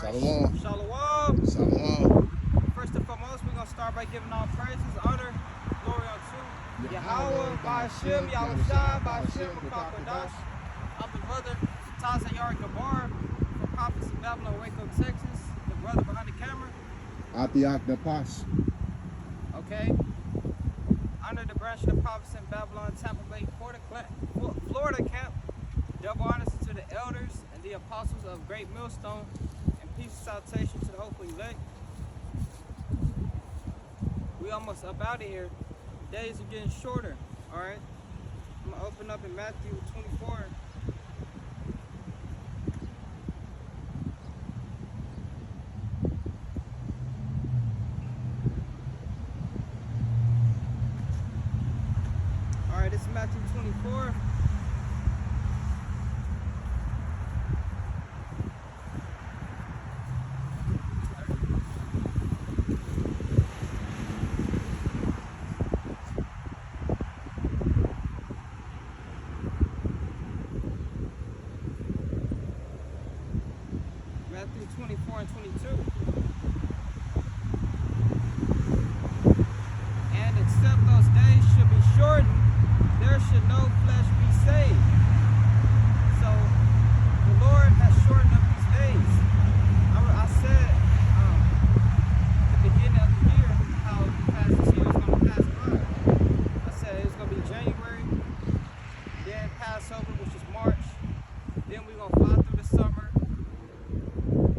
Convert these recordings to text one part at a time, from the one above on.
Shalom. Shalom. Shalom. First and foremost, we're going to start by giving all praises, honor, glory unto Yahweh, Ba'ashem, Yahushua, Ba'ashem, B'Kakadash. I'm the brother, Tazayar Gabar, from Prophets in Babylon, Waco, Texas. The brother behind the camera. Atiak the Pash. Okay. Under the branch of the Prophets in Babylon, Tampa Bay, Florida Camp. Double honors to the elders and the apostles of Great Millstone, and peace and salutation to the hopeful elect. We almost up out of here. Days are getting shorter. All right. I'm gonna open up in Matthew 24. All right, this is Matthew 24. Matthew 24 and 22. And except those days should be shortened, there should no flesh be saved. So the Lord has shortened up these days. I said at the beginning of the year how past this year is going to pass by. I said it's going to be January, then Passover, which is March, then we're going to fly through the summer,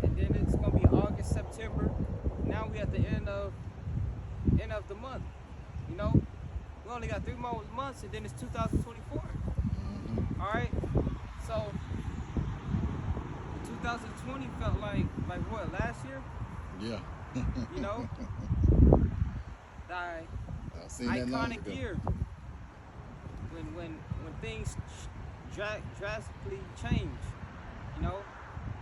and then it's going to be August, September. Now we at the end of the month. You know, we only got 3 more months, and then it's 2024. All right. So 2020 felt like what, last year? Yeah. You know, the iconic year when things drastically change. You know,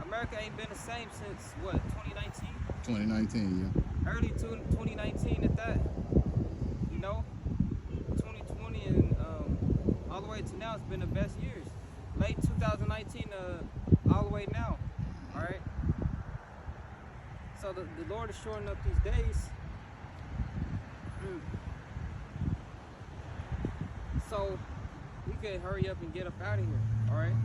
America ain't been the same since what, 2019? 2019, yeah. Early 2019 at that. You know, 2020 and all the way to now, it's been the best years. Late 2019 all the way now. All right. So the Lord is shortening up these days. So we could hurry up and get up out of here. All right.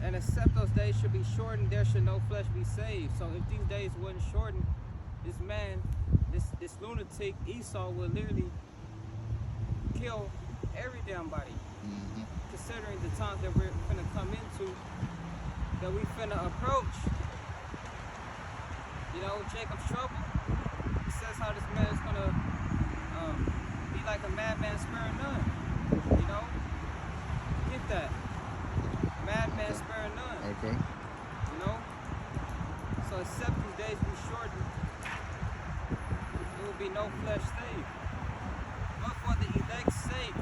And except those days should be shortened, there should no flesh be saved. So if these days wasn't shortened, this man, this lunatic Esau would literally kill every damn body. Considering the times that we're finna come into, that we finna approach. You know, Jacob's trouble. It says how this man is gonna be like a madman sparing none. You know, get that. Madman sparing none. Okay. You know? So except these days be shortened, there will be no flesh saved. But for the elect's sake,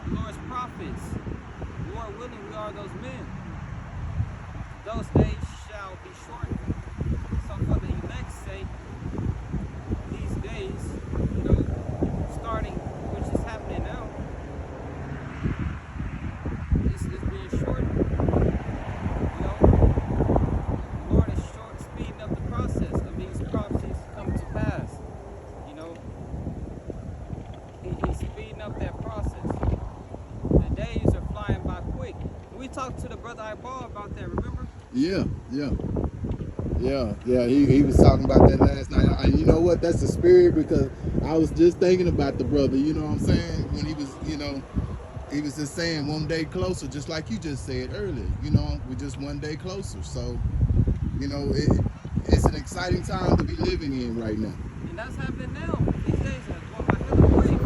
the Lord's prophets, Lord willing, we are those men. Those days shall be shortened. So for the elect's sake, these days, you know, starting, which is happening now, is being shortened. You know, the Lord is speeding up the process of these prophecies coming to pass. You know, He's speeding up that process. The days are flying by quick. We talked to the brother Ibal about that, remember? Yeah. He was talking about that last night. You know what? That's the spirit, because I was just thinking about the brother. You know what I'm saying? When he was, you know, he was just saying one day closer, just like you just said earlier. You know, we're just one day closer. So, you know, it's an exciting time to be living in right now. And that's happening now. These days are going by hella quick.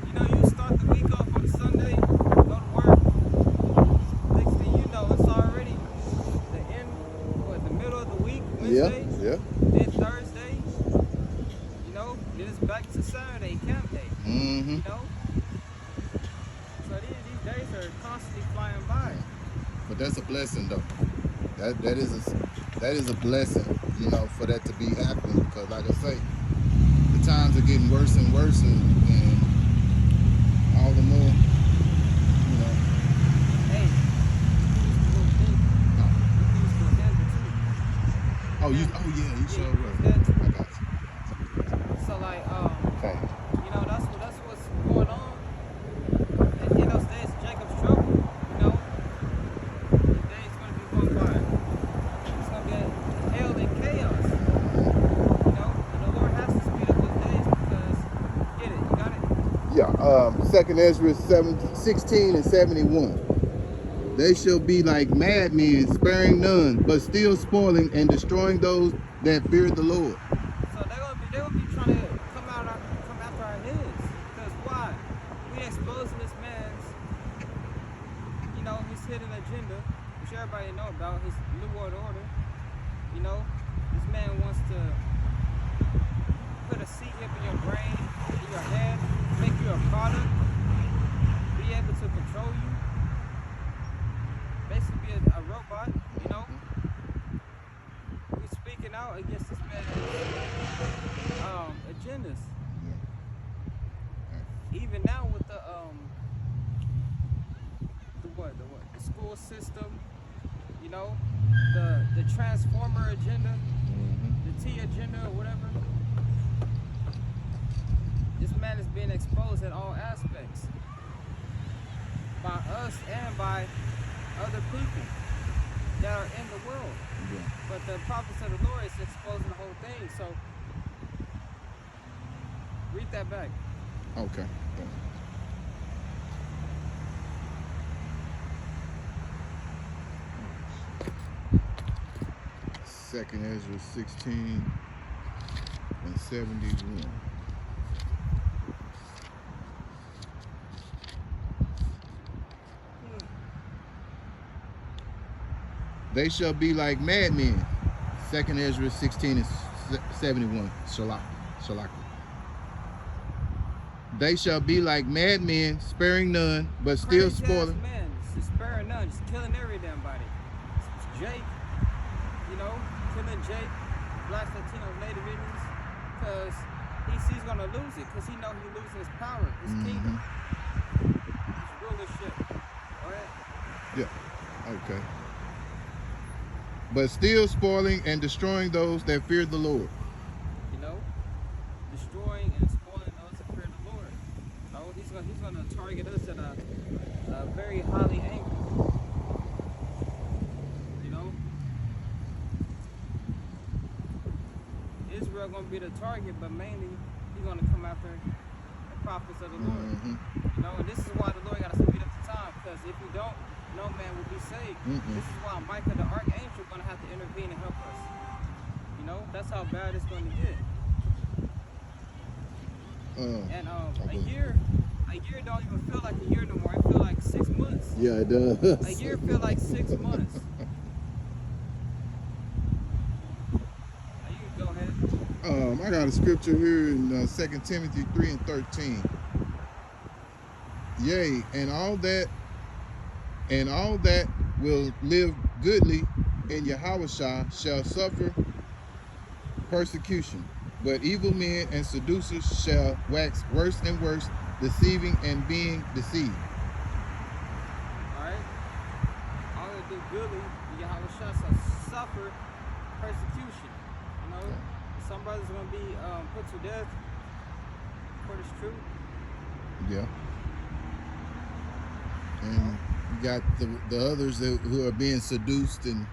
You know, you start the week off on Sunday, go to work. Next thing you know, it's already the middle of the week, Wednesday. Yeah. Then Thursday. You know, then it's back to Saturday, camp day. You know? So these days are constantly flying by. But that's a blessing, though. That is a blessing, you know, for that to be happening, because like I say, the times are getting worse and worse, and all the more, you know. Hey, Oh, you. And Oh, yeah. You yeah, sure he's right. dead too. I got you. So like, Okay. you know, that's what's going on. And in those days, Jacob's trouble. You know, the days gonna be one by. It's gonna be hell and chaos. You know, and the Lord has to speed up those days because get it, you got it. Yeah. 2 Ezra 16 and 71. They shall be like madmen, sparing none, but still spoiling and destroying those that fear the Lord. So they're gonna be trying to come after our heads. Because why? We exposing this man's, you know, his hidden agenda, which everybody know about, his New World Order. You know, this man wants to put a seat up in your brain, in your head, make you a product, be able to control you, basically be a robot, you know. We're speaking out against this man's agendas. Even now with the school system, you know, the transformer agenda, the T agenda or whatever. This man is being exposed in all aspects by us and by other people that are in the world. Yeah. But the prophets of the Lord is exposing the whole thing. So read that back. Okay. 2 Ezra 16 and 71. They shall be like madmen. 2 Ezra 16 and 71. Shalak. They shall be like madmen, sparing none, but still Crazy spoiling. ass man, just sparing none, just killing every damn body. It's Jake, you know, killing Jake, Black, Latino, Native Indians, because he's gonna lose it, because he know he's losing his power, his kingdom, his rulership. All right. Yeah. Okay. But still spoiling and destroying those that fear the Lord. You know, destroying and spoiling those that fear the Lord. No, he's gonna target us at a very highly angle. You know, Israel gonna be the target, but mainly he's gonna come after the prophets of the Lord. You know, and this is why the Lord gotta speed up the time, because if we don't, no man will be saved. This is why Michael the archangel gonna have to intervene and help us. You know, that's how bad it's gonna get. And a year don't even feel like a year no more. It feel like 6 months. Yeah, it does. A year feel like 6 months. You can go ahead. I got a scripture here in 2 Timothy 3 and 13. Yea, and all that will live goodly in Yahushua shall suffer persecution, but evil men and seducers shall wax worse and worse, deceiving and being deceived. All right. All that do goodly in Yahushua shall suffer persecution. You know, some brothers are gonna be put to death for this truth. Yeah. And you got the others who are being seduced and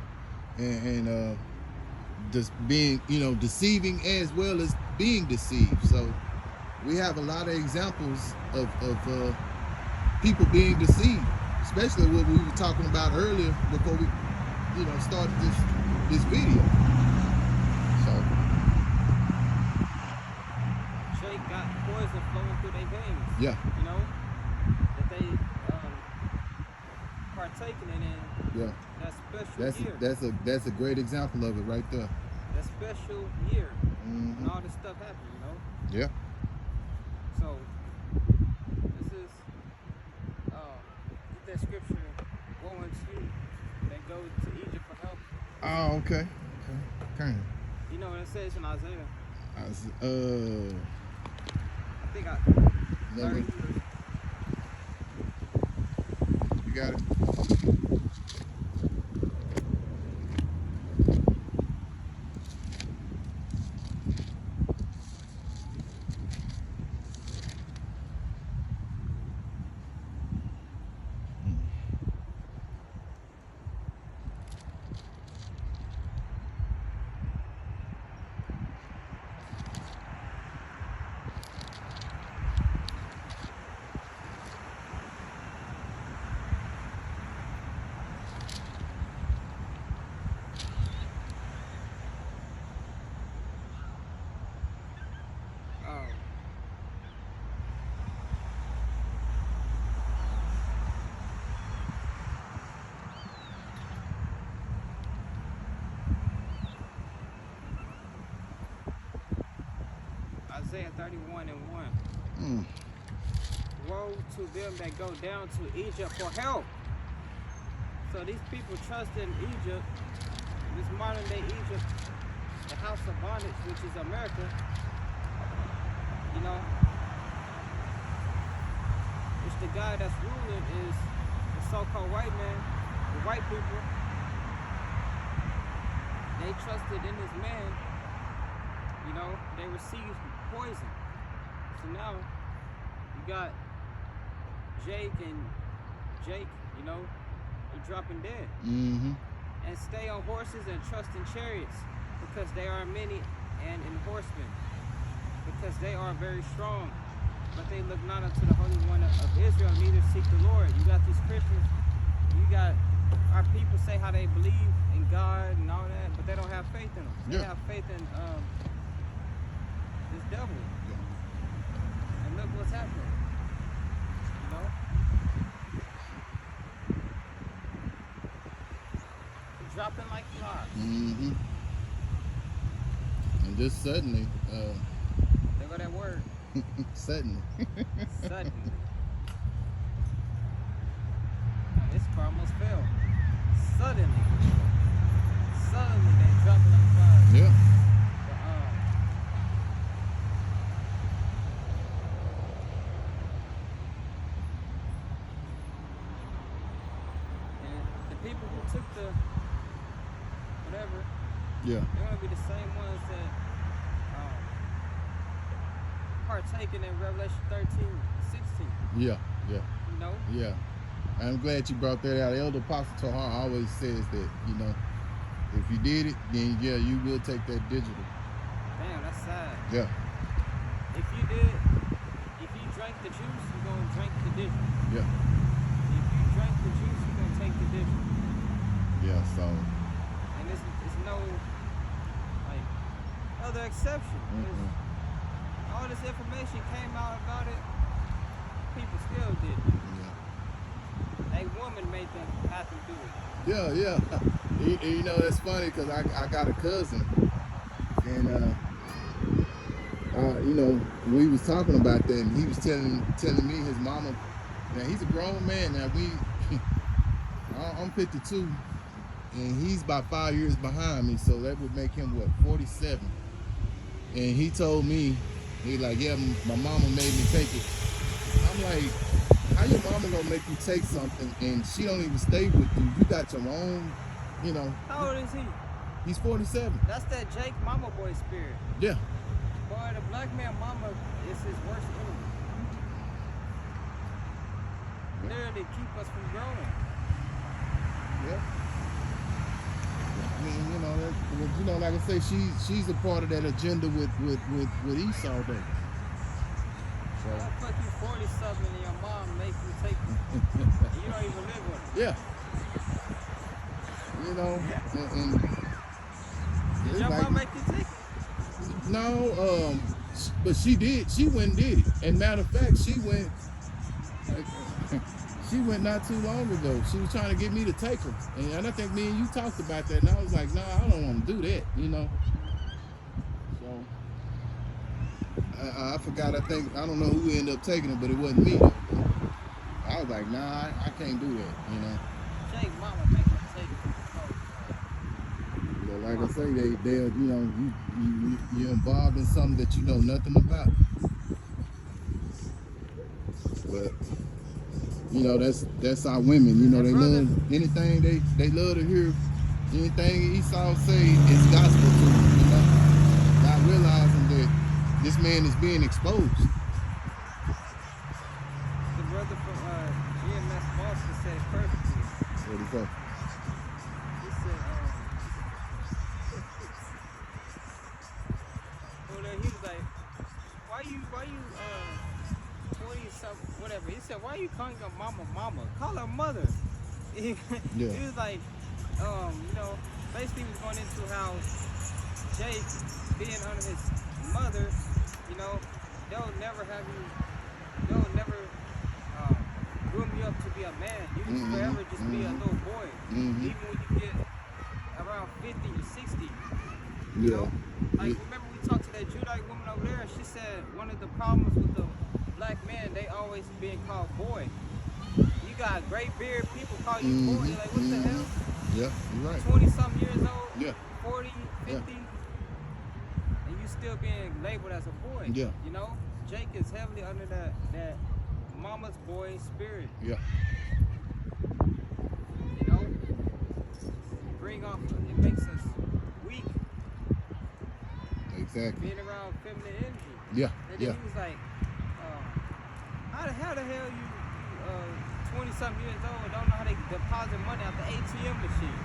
just being, you know, deceiving as well as being deceived. So we have a lot of examples of people being deceived, especially what we were talking about earlier before we, you know, started this video. So Jake got poison flowing through their veins. yeah. You know, that they partaking in Yeah. that special year. That's a great example of it right there. That special year. And all this stuff happened, you know? Yeah. So this is get that scripture 1 and 2. They go to Egypt for help. Oh, okay. Okay. You know what it says in Isaiah? I think Number, you got it. Isaiah 31:1. Mm. Woe to them that go down to Egypt for help. So these people trust in Egypt, this modern day Egypt, the house of bondage, which is America. You know, which the guy that's ruling is the so-called white man, the white people. They trusted in this man. You know, they received poison. So now you got Jake, you know, they're dropping dead. Mm-hmm. And stay on horses and trust in chariots, because they are many, and in horsemen, because they are very strong. But they look not unto the Holy One of Israel, neither seek the Lord. You got these Christians, you got our people say how they believe in God and all that, but they don't have faith in him. They have faith in this devil. Yeah. And look what's happening. You know? Dropping like flies. Mm-hmm. And just suddenly, there go that word. suddenly. Suddenly. This car almost fell. Suddenly they dropping like flies. Yeah. And the people who took the whatever, Yeah. they're gonna be the same ones that partaking in Revelation 13:16. Yeah. Yeah. You know? Yeah. I'm glad you brought that out. Elder Apostle Tahar always says that, you know, if you did it, then yeah, you will take that digital. Damn, that's sad. Yeah. If you drank the juice, you're gonna drink the digital. Yeah. If you drank the juice, you're gonna take the digital. Yeah, so. And it's no like other exception. All this information came out about it, people still did it. Yeah. A woman made them have to do it. Yeah, yeah. You know, that's funny because I got a cousin, and you know, we was talking about that, and he was telling me his mama. Now he's a grown man. Now I'm 52, and he's about 5 years behind me, so that would make him what, 47. And he told me, he like, yeah, my mama made me take it. I'm like, how your mama gonna make you take something and she don't even stay with you? You got your own, you know. How old is he? He's 47. That's that Jake Mama Boy spirit. Yeah. Boy, the black man mama is his worst enemy. Literally keep us from growing. Yeah. I mean, you know, like I say, she's a part of that agenda with Esau Day. So. How the fuck you 40-something and your mom make you take it? And you don't even live with her. Yeah. You know, and did your like, mom make you take it? No, but she did. She went and did it. And matter of fact, she went not too long ago. She was trying to get me to take her. And I think me and you talked about that. And I was like, nah, I don't want to do that, you know. So, I forgot. I don't know who ended up taking her, but it wasn't me. I was like, nah, I can't do that, you know. Jake mama make you take it. You know, like I say, they'll, you know, you're involved in something that you know nothing about. But you know, that's our women. You know, they love anything. They love to hear anything Esau say is gospel to them. You know, not realizing that this man is being exposed. The brother from GMS Boston said it perfectly. What do you say? He said, he was like, why you 20 something, whatever. He said, why you calling your mama mama? Call her mother. He was like, you know, basically he was going into how Jake being under his mother, you know, they'll never groom you up to be a man. You just forever just be a little boy. Even when you get around 50 or 60. You know? Like, remember we talked to that that Judite woman over there, she said one of the problems with the black men, they always being called boy. You got gray beard people call you boy. You're like, what the hell? Yeah, you're right. 20-something years old, Yeah. 40, 50, and you still being labeled as a boy. Yeah. You know, Jake is heavily under that mama's boy spirit. Yeah. You know, it makes us weak. Exactly. Being around feminine energy. Yeah. And then he was like, how the hell you 20-something years old don't know how they deposit money out the ATM machine?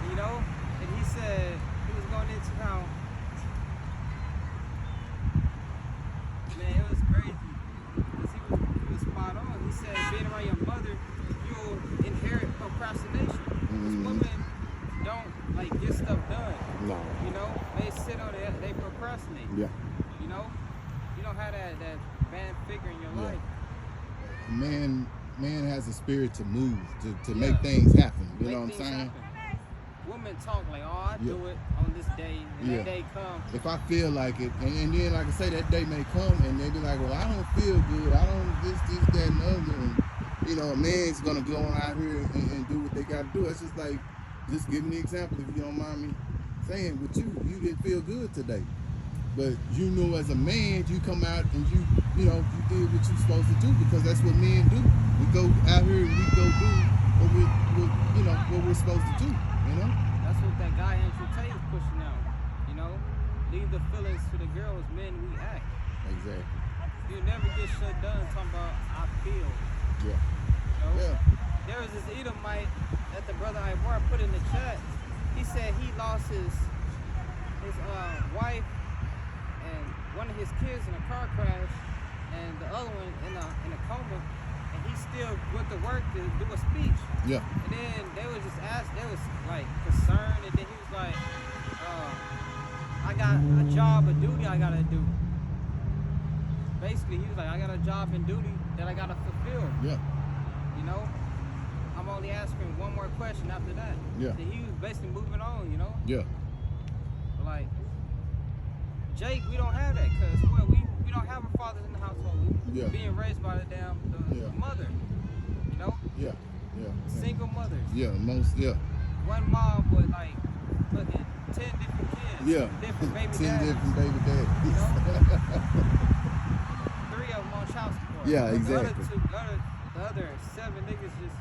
You know? And he said he was going into town. Man, it was crazy. Because he was spot on. He said being around your mother, you'll inherit procrastination. Because women don't like get stuff done. No. You know? They sit on it, they procrastinate. Yeah. You know? You don't have that bad figure in your life. Man has a spirit to move, to make things happen. You know what I'm saying? Women talk like, oh, I do it on this day, and that day come. If I feel like it, and then like I say, that day may come, and they be like, well, I don't feel good. I don't this, that, and the other. And, you know, a man's gonna go on out here and do what they gotta do. It's just like, just giving the example, if you don't mind me saying, with you didn't feel good today. But you know, as a man, you come out and you did what you're supposed to do, because that's what men do. We go out here and we go do what we're supposed to do. You know. That's what that guy Andrew Tate is pushing out. You know, leave the feelings to the girls. Men, we act. Exactly. You'll never get shut down talking about I feel. Yeah. You know? Yeah. There was this Edomite that the brother Ivar put in the chat. He said he lost his wife and one of his kids in a car crash, and the other one in a coma, and he still went to work to do a speech. Yeah. And then they was just asked, they was like concerned, and then he was like, I got a job, a duty I gotta do. Basically, he was like, I got a job and duty that I gotta fulfill. Yeah. You know? I'm only asking one more question after that. Yeah. Then he was basically moving on, you know? Yeah. But like, Jake, we don't have that, because we don't have a father in the household. Yeah. Being raised by the mother, you know? Yeah. Single mothers. Yeah, One mom with like fucking 10 different kids. Yeah. Different baby 10 daddies. different baby daddies. You know? 3 of them on child support. Yeah, But exactly. The other 7 niggas just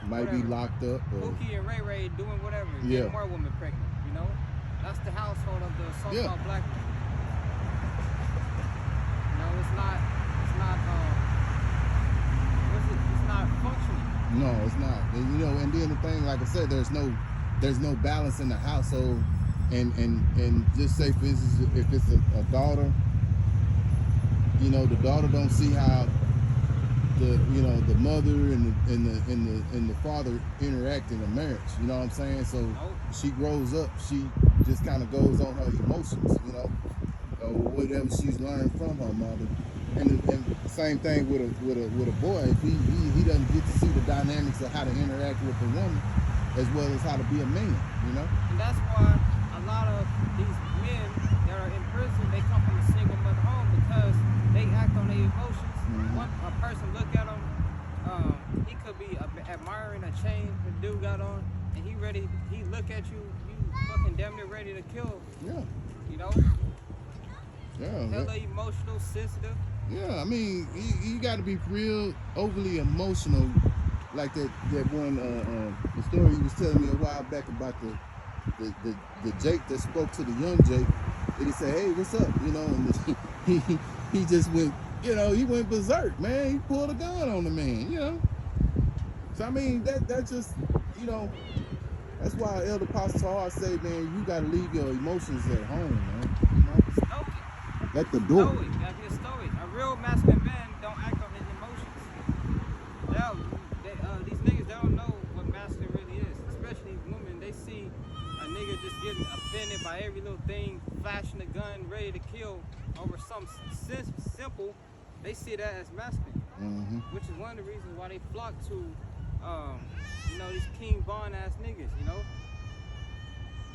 might whatever. be locked up. Or... Pookie and Ray Ray doing whatever. Getting more women pregnant, you know? That's the household of the so-called black man. No, it's not functioning. No, it's not. And, and then the thing, like I said, there's no balance in the household, and just say, for instance, if it's a daughter, the daughter don't see how the mother and the father interact in a marriage. You know what I'm saying? So she grows up, she just kind of goes on her emotions, or whatever she's learned from her mother. And same thing with a boy. If he doesn't get to see the dynamics of how to interact with the woman, as well as how to be a man, And that's why a lot of these men that are in prison, they come from a single mother home, because they act on their emotions. A person look at him, he could be admiring a chain the dude got on, and he look at you, you fucking damn near ready to kill. Yeah. You know? Yeah. Hella emotional, sensitive. Yeah, I mean, you got to be real overly emotional, like that one the story he was telling me a while back about the Jake that spoke to the young Jake, and he said, "Hey, what's up?" And he just went, he went berserk, man. He pulled a gun on the man, So I mean, that just, that's why Elder Pastor Hart say, man, you got to leave your emotions at home, man. Stoic. At the door. Stoic. You gotta be a stoic. A real masculine man don't act on his emotions. These niggas, they don't know what masculine really is. Especially women, they see a nigga just getting offended by every little thing, flashing a gun, ready to kill over something simple. They see that as masculine, which is one of the reasons why they flock to, these King Von ass niggas,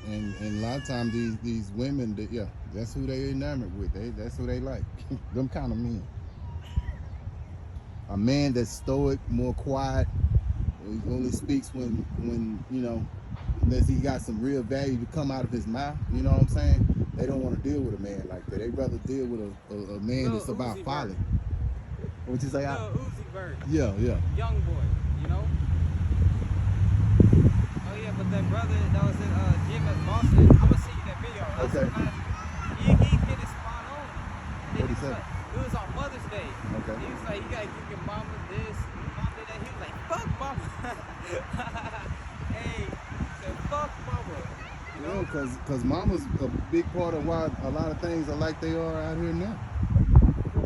And a lot of times these women, yeah, that's who they enamored with. That's who they like. Them kind of men. A man that's stoic, more quiet. He only speaks when unless he got some real value to come out of his mouth. You know what I'm saying? They don't want to deal with a man like that. They rather deal with a man that's about folly. What you say? Lil Uzi Vert. Yeah. Young boy, you know? Oh yeah, but that brother that was in gym at Boston, I'm gonna see you that video. Okay. He hit it spot on. What'd he say? It was on Mother's Day. Okay. He was like, you gotta give your mama this, your mama that. He was like, fuck mama. Hey, he said, fuck mama. You know, because mama's a big part of why a lot of things are like they are out here now.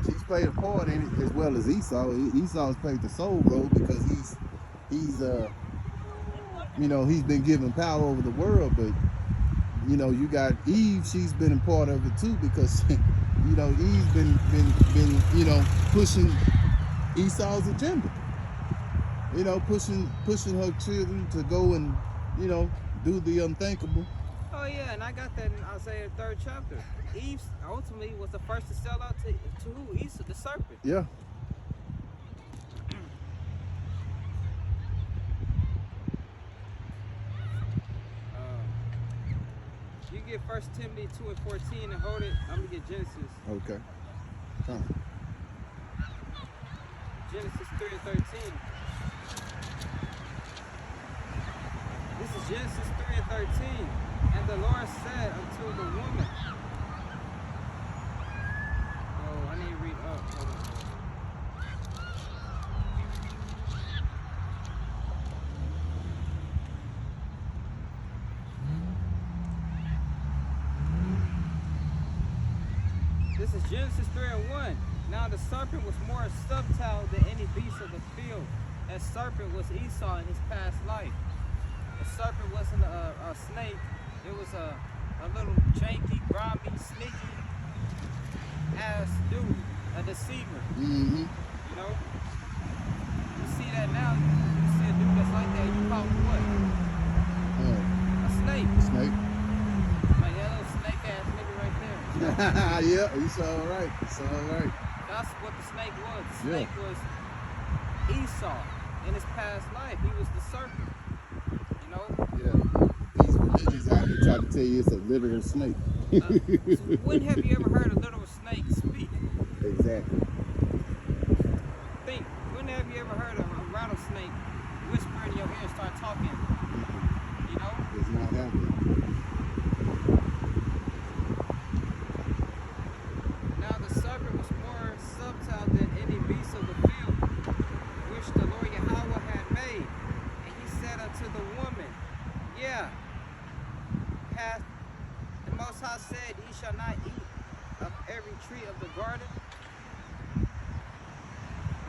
She's played a part in it as well as Esau. Esau's played the sole role because he's he's been given power over the world, but you got Eve. She's been a part of it too because Eve's been pushing Esau's agenda. Pushing her children to go and do the unthinkable. oh yeah, and I got that in Isaiah 3rd chapter. Eve ultimately was the first to sell out to who? Esau, the serpent. Yeah. You get 1 Timothy 2 and 14 and hold it. I'm gonna get Genesis. Okay. Genesis 3 and 13. This is Genesis 3 and 13. And the Lord said unto the woman. Oh, I need to read up. Hold on. This is Genesis 3 and 1. Now the serpent was more subtle than any beast of the field. That serpent was Esau in his past life. The serpent wasn't a snake. It was a little janky, grimy, sneaky ass dude, a deceiver. Mm-hmm. You know? You see that now, you see a dude that's like that, you call him what? A snake. Snake. Like that little snake ass nigga right there. You know? Yeah, it's all right. It's all right. That's what the snake was. The snake was Esau in his past life. He was the serpent. You know? Yeah. These religions out here try to tell you it's a literal snake. When have you ever heard a literal snake speak? Exactly. Think. When have you ever heard a rattlesnake whisper in your ear and start talking? You know? It's not happening. Now the serpent was more subtle than any beast of the field, which the Lord Yahweh had made. And he said unto the woman, yeah, hath the Most High said, ye shall not eat of every tree of the garden? And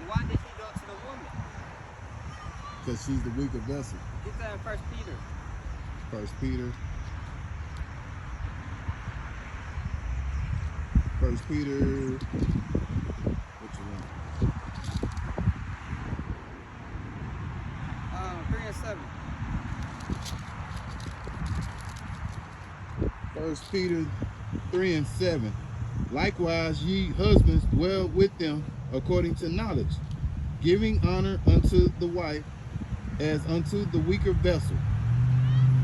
why did he go to the woman? Because she's the weaker vessel. Get that in 1 Peter. 1 Peter. 1 Peter. What you want? 3 and 7. 1 Peter 3 and 7. Likewise, ye husbands dwell with them according to knowledge, giving honor unto the wife as unto the weaker vessel,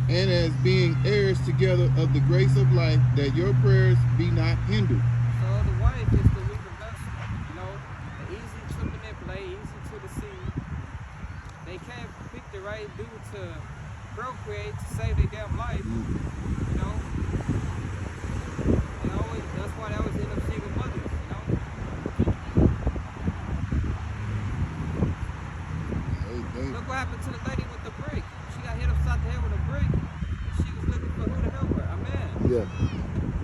and as being heirs together of the grace of life, that your prayers be not hindered. So the wife is the weaker vessel, you know, easy to manipulate, easy to deceive. They can't pick the right dude to procreate to save their damn life, you know. And always, that's why they always end up single mothers, you know. Look what happened to the lady with the brick. She got hit upside the head with a brick. She was looking for who to help her, a man. Yeah.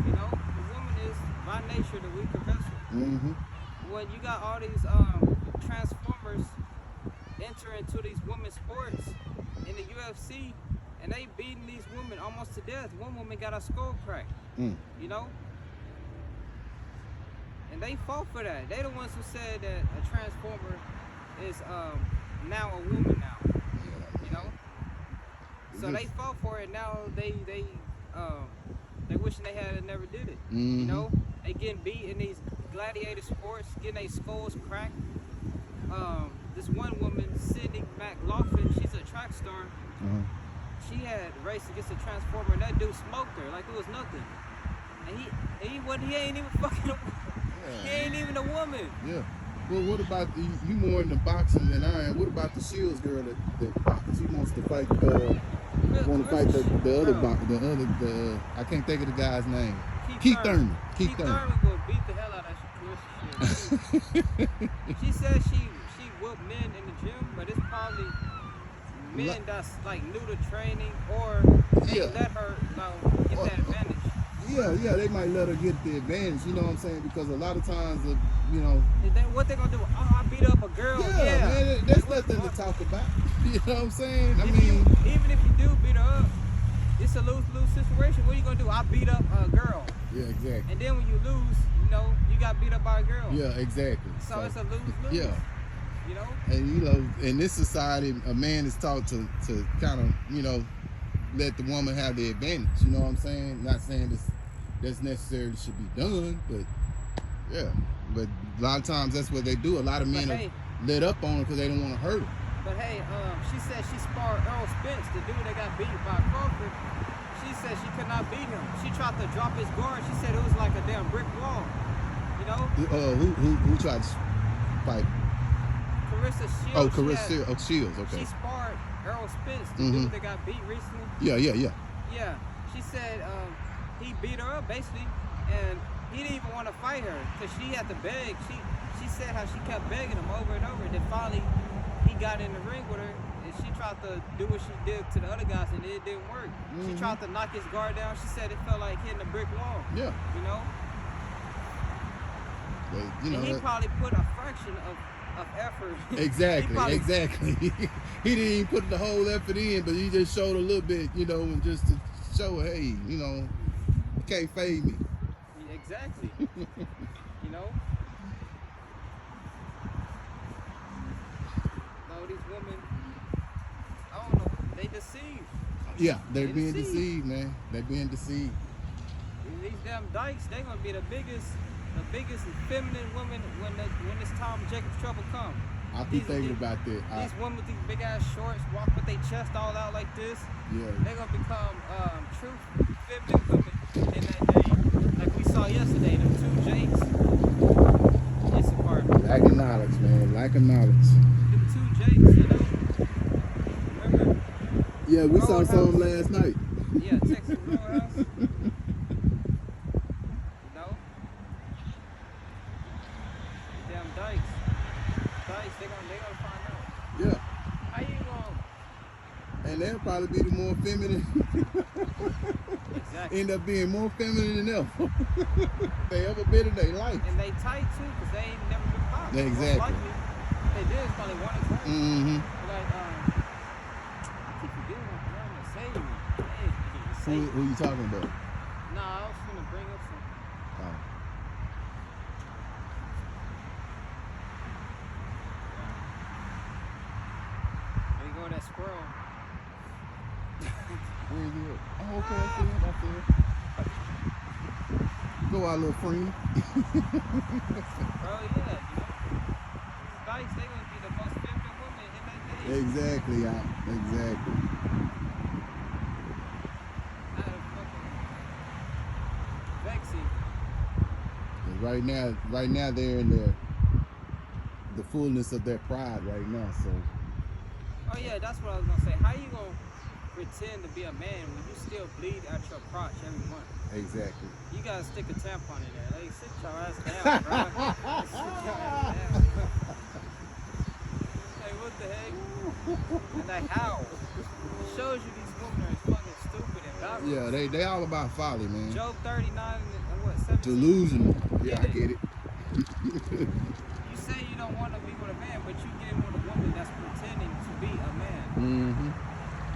You know, the woman is by nature the weaker vessel. Mm-hmm. When you got all these transformers enter into these women's sports in the UFC, and they beating these women almost to death. One woman got her skull cracked. You know? And they fought for that. They the ones who said that a transformer is now a woman now. You know? So they fought for it. Now they they wishing they had never did it. Mm-hmm. You know, they getting beat in these gladiator sports, getting their skulls cracked. This one woman, Sydney McLaughlin, she's a track star. She had raced against a transformer, and that dude smoked her like it was nothing. And he ain't even fucking. He ain't even a woman. Yeah. Well, what about you more into boxing than I am? What about the Shields girl that boxes? She wants to fight. Want to fight the other. I can't think of the guy's name. Keith Thurman. Keith Thurman will beat the hell out of Clarissa Shields. She says she whooped men in the gym, but it's probably men that's like new to training, or they let her get that advantage. Yeah, they might let her get the advantage. You know what I'm saying? Because a lot of times, what they gonna do? Oh, I beat up a girl. Yeah, man, that's nothing to talk about. You know what I'm saying? Even if you do beat her up, it's a lose-lose situation. What are you gonna do? I beat up a girl. Yeah, exactly. And then when you lose, you got beat up by a girl. Yeah, exactly. So it's a lose-lose. Yeah. You know? And in this society, a man is taught to kind of, let the woman have the advantage. You know what I'm saying? Not saying that's necessarily should be done, but yeah. But a lot of times that's what they do. A lot of men are let up on her because they don't want to hurt her. But hey, she said she sparred Earl Spence, the dude that got beat by Crawford. She said she could not beat him. She tried to drop his guard. She said it was like a damn brick wall. You know? Who tried to fight? Clarissa Shields. Oh, Clarissa Shields. Okay. She sparred Earl Spence, the dude that got beat recently. Yeah. Yeah. She said he beat her up basically, and he didn't even want to fight her because she had to beg. She said how she kept begging him over and over. And then finally, he got in the ring with her, and she tried to do what she did to the other guys, and it didn't work. She tried to knock his guard down. She said it felt like hitting a brick wall. Yeah. You know? But, and he probably put a fraction of effort. Exactly. He didn't even put the whole effort in, but he just showed a little bit, and just to show, hey, you can't fade me. Exactly. No, these women, I don't know, they deceive. Yeah, they're being deceived, man. They're being deceived. These damn dykes, they're gonna be the biggest feminine women when this Tom Jacobs trouble come. I keep thinking about that. These women with these big ass shorts walk with their chest all out like this. Yeah. They're gonna become true feminine women in that day. Like we saw yesterday, them two Jakes. It's a part. Lack of knowledge, man. Lack of knowledge. Them two Jakes, Remember? Yeah, we saw some last night. Yeah, Texas Roadhouse. Damn dykes. They gonna find out. Yeah. How you gonna? And they'll probably be the more feminine. Exactly. End up being more feminine than ever. They ever been in their life. And they tight too, because they ain't never been popped. Exactly. Likely, they did probably one or twice. Like, I keep forgetting what I'm gonna say. Who you talking about? Nah, I was gonna bring up some. Oh. There you go, that squirrel. Where is it? Oh, okay, I see it. Go out, little friend. Bro, yeah, these dykes, they gonna be the most feminine women in that day. Exactly, exactly. Not a fucking vexing. Right now they're in the fullness of their pride right now. So. Oh yeah, that's what I was gonna say. How you gonna pretend to be a man when you still bleed at your crotch every month? Exactly. You gotta stick a tampon in there. Like, sit your ass down, bro. Sit your ass down. Like, what the heck? And like, how? It shows you these women are fucking stupid and backwards. Yeah, they all about folly, man. Job 39 and what, 17? Delusional. Yeah, I get it. You say you don't want to be with a man, but you get with a woman that's pretending to be a man.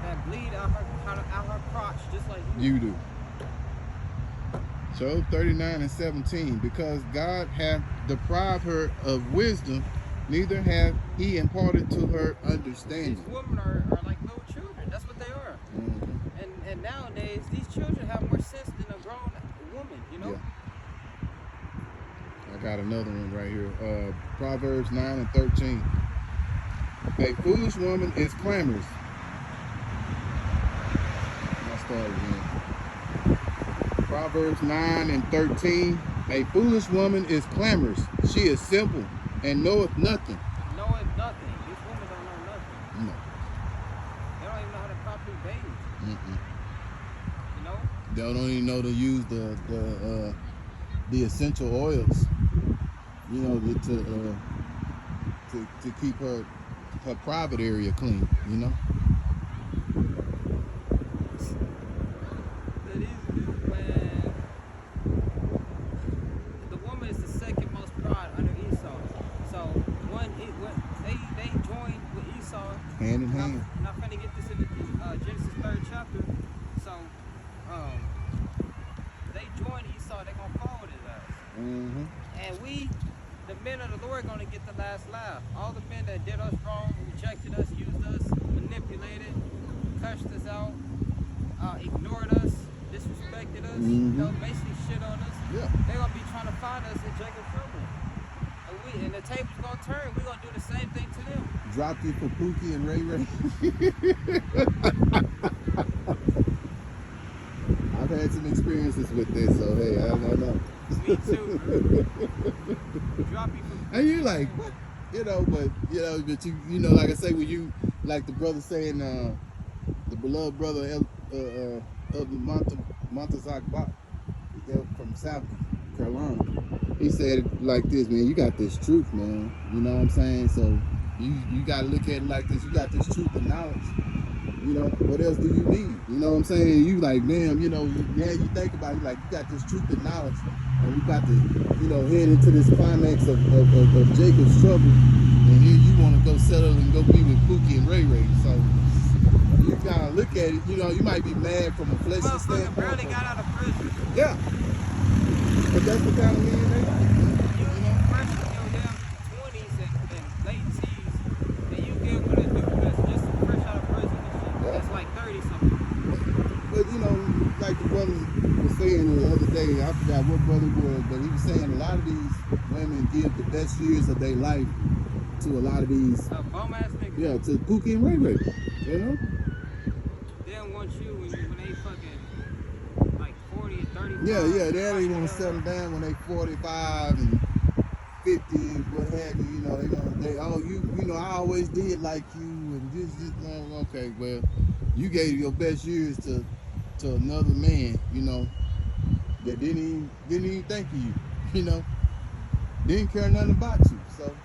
That bleed out her crotch just like you do. Job 39 and 17, because God hath deprived her of wisdom, neither hath he imparted to her understanding. These women are like little children. That's what they are. And And nowadays, these children have more sense than a grown woman, you know? Yeah. I got another one right here. Proverbs 9 and 13. A foolish woman is clamorous. I'll start again. Proverbs 9 and 13. A foolish woman is clamorous. She is simple and knoweth nothing. Knoweth nothing. These women don't know nothing. No. They don't even know how to properly bathe. You know? They don't even know to use the essential oils. You know, to keep her private area clean. You know. The woman is the second most pride under Esau. So when they joined with Esau, hand in hand. And I'm finna get this in Genesis 3rd chapter. So they joined Esau, they're gonna fall with his ass. And we, the men of the Lord, are gonna get the last laugh. All the men that did us wrong, rejected us, used us, manipulated, cussed us out, ignored us, disrespected us, you know, basically shit on us. Yeah. They're gonna be trying to find us in Jacob's trouble. And the table's gonna turn. We're gonna do the same thing to them. Drop you for Pookie and Ray Ray. I've had some experiences with this, so hey, I don't know. Me too. Drop you for And you like, what? You know, but you know, like I say, when you like the brother saying, the beloved brother of the Montezak from South Carolina, he said it like this, man. You got this truth, man. You know what I'm saying? So you got to look at it like this. You got this truth and knowledge. You know, what else do you need? You know what I'm saying? You like, damn, you know, yeah, you think about it, like, you got this truth and knowledge, and we got to, you know, head into this climax of Jacob's trouble, and here you want to go settle and go be with Pookie and Ray Ray. So you gotta look at it, you know, you might be mad from a fleshly standpoint. barely got out of prison. Yeah. But that's the kind of man they like. You know, fresh in your damn 20s and late teens, and you get with a dude that's just fresh out of prison and shit. Yeah. That's like 30 something. But you know, like the brother was saying the other day, I forgot what brother it was, but he was saying a lot of these women give the best years of their life to a lot of these. Bum ass niggas. Yeah, to Pookie and Ray Ray. You know? They don't want you when they fucking like 40 and 30. Yeah, they don't want to settle down when they 45 and 50 and what have you. You know, you know, I always did like you and this, okay, well, you gave your best years to another man, you know, that didn't even think of you, you know, didn't care nothing about you. So,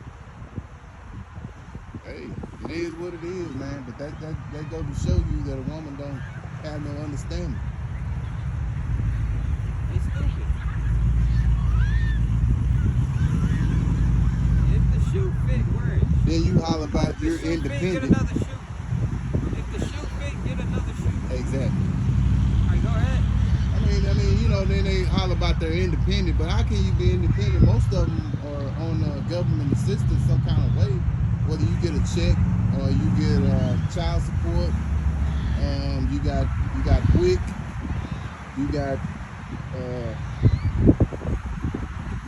hey, it is what it is, man. But that go to show you that a woman don't have no understanding. They stupid. If the shoe fit, wear it. Then you holler about you're independent. Get another shoe. If the shoe fit, get another shoe. Exactly. All right, go ahead. I mean, you know, then they holler about they're independent, but how can you be independent? Most of them are on government assistance some kind of way. Whether you get a check or you get child support, you got WIC, you got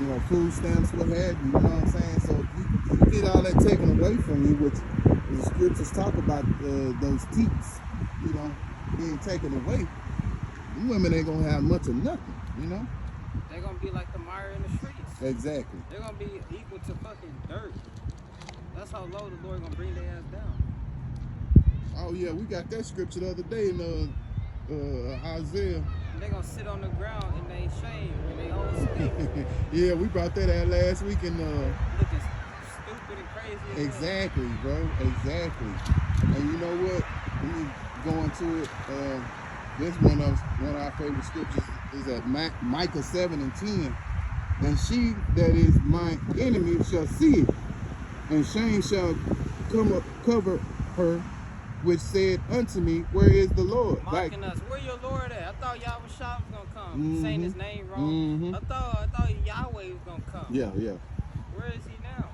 you know, food stamps, what have you. You know what I'm saying? So if you get all that taken away from you, which the scriptures talk about those teats, you know, being taken away. Women ain't gonna have much of nothing, you know? They're gonna be like the mire in the streets. Exactly. They're gonna be equal to fucking dirt. That's how low the Lord gonna bring their ass down. Oh yeah, we got that scripture the other day in Isaiah. And they're gonna sit on the ground in their shame and they own stink. Yeah, we brought that out last week in looking stupid and crazy. Exactly, bro. Exactly. And you know what? When you go into it, this one of our favorite scriptures is at Micah 7:10. And she that is my enemy shall see it, and shame shall cover her, which said unto me, where is the Lord? Mocking us. Where your Lord at? I thought Yahweh Shah was gonna come. Saying his name wrong. I thought Yahweh was gonna come. Yeah. Where is he now?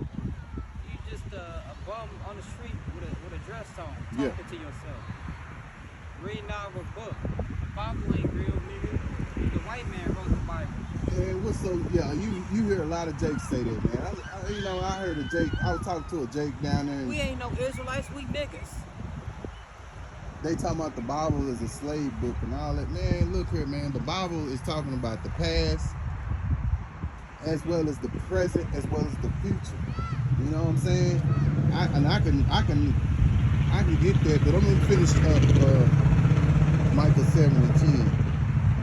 You just a bum on the street with a dress on, talking to yourself. Reading out of a book. Bible ain't real, nigga. The white man wrote the Bible. And what's so? Yeah, you hear a lot of Jakes say that, man. I heard a Jake. I was talking to a Jake down there. And We ain't no Israelites. We niggas. they talking about the Bible is a slave book and all that. Man, look here, man. The Bible is talking about the past, as well as the present, as well as the future. You know what I'm saying? I can get that, but I'm gonna finish up Micah 7:10.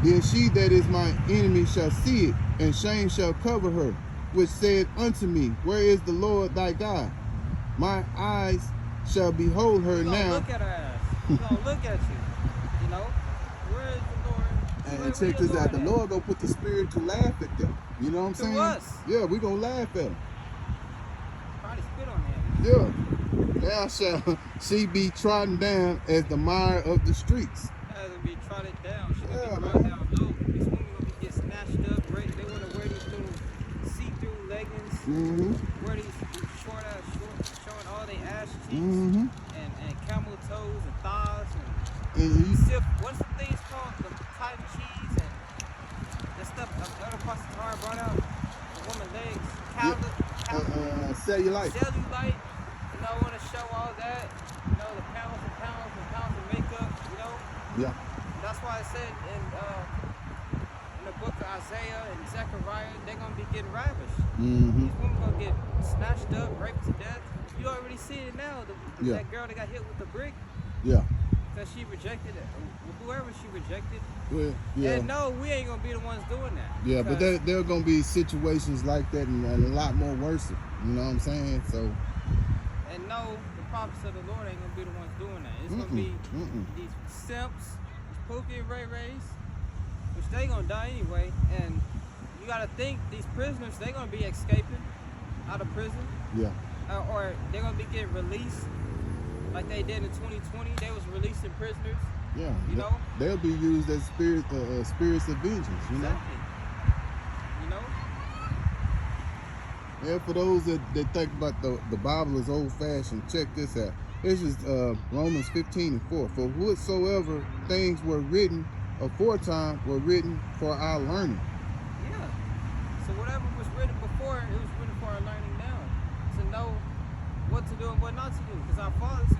Then she that is my enemy shall see it, and shame shall cover her, which said unto me, where is the Lord thy God? My eyes shall behold her now. Look at her ass. He gonna look at you. You know? Where is the Lord? And check this out. The Lord gonna put the spirit to laugh at them. You know what I'm saying? To us. Yeah, we gonna laugh at them. Probably spit on him. Yeah. Now shall she be trodden down as the mire of the streets. Has to be trotted down. She gonna Yeah, be man. trotted down low. These women gonna be get snatched up. Right? They wanna wear these little see-through leggings. Mm-hmm. Wear these short ass shorts, showing all their ass cheeks Mm-hmm. and camel toes and thighs and And you, sip. What's the things called? The cotton cheese and the stuff. Other parts of the heart brought out. The woman legs, cellulite. cellulite. You know, I want to show all that. You know, the pounds and pounds and pounds of makeup. You know. Yeah. That's why I said in the book of Isaiah and Zechariah, they're gonna be getting ravished. Mm-hmm. These women gonna get snatched up, raped to death. You already see it now. Yeah. That girl that got hit with the brick, Yeah. because she rejected it. Whoever she rejected. Well, yeah. And no, we ain't gonna be the ones doing that. Yeah, but because- there are going to be situations like that and a lot more worse. You know what I'm saying? So, And no, the prophets of the Lord ain't gonna be the ones doing that. It's gonna be these simps, these Pookie and Ray Rays, which they gonna die anyway. And you gotta think these prisoners, they gonna be escaping out of prison, yeah. or they're gonna be getting released, like they did in 2020. They was releasing prisoners. Yeah. You know? They'll be used as spirits of vengeance, you know? Exactly. You know? Yeah, for those that think about the Bible is old-fashioned, check this out. This is Romans 15:4. For whatsoever things were written aforetime were written for our learning. Yeah. So whatever was written before, it was written for our learning now, to know what to do and what not to do. Because our fathers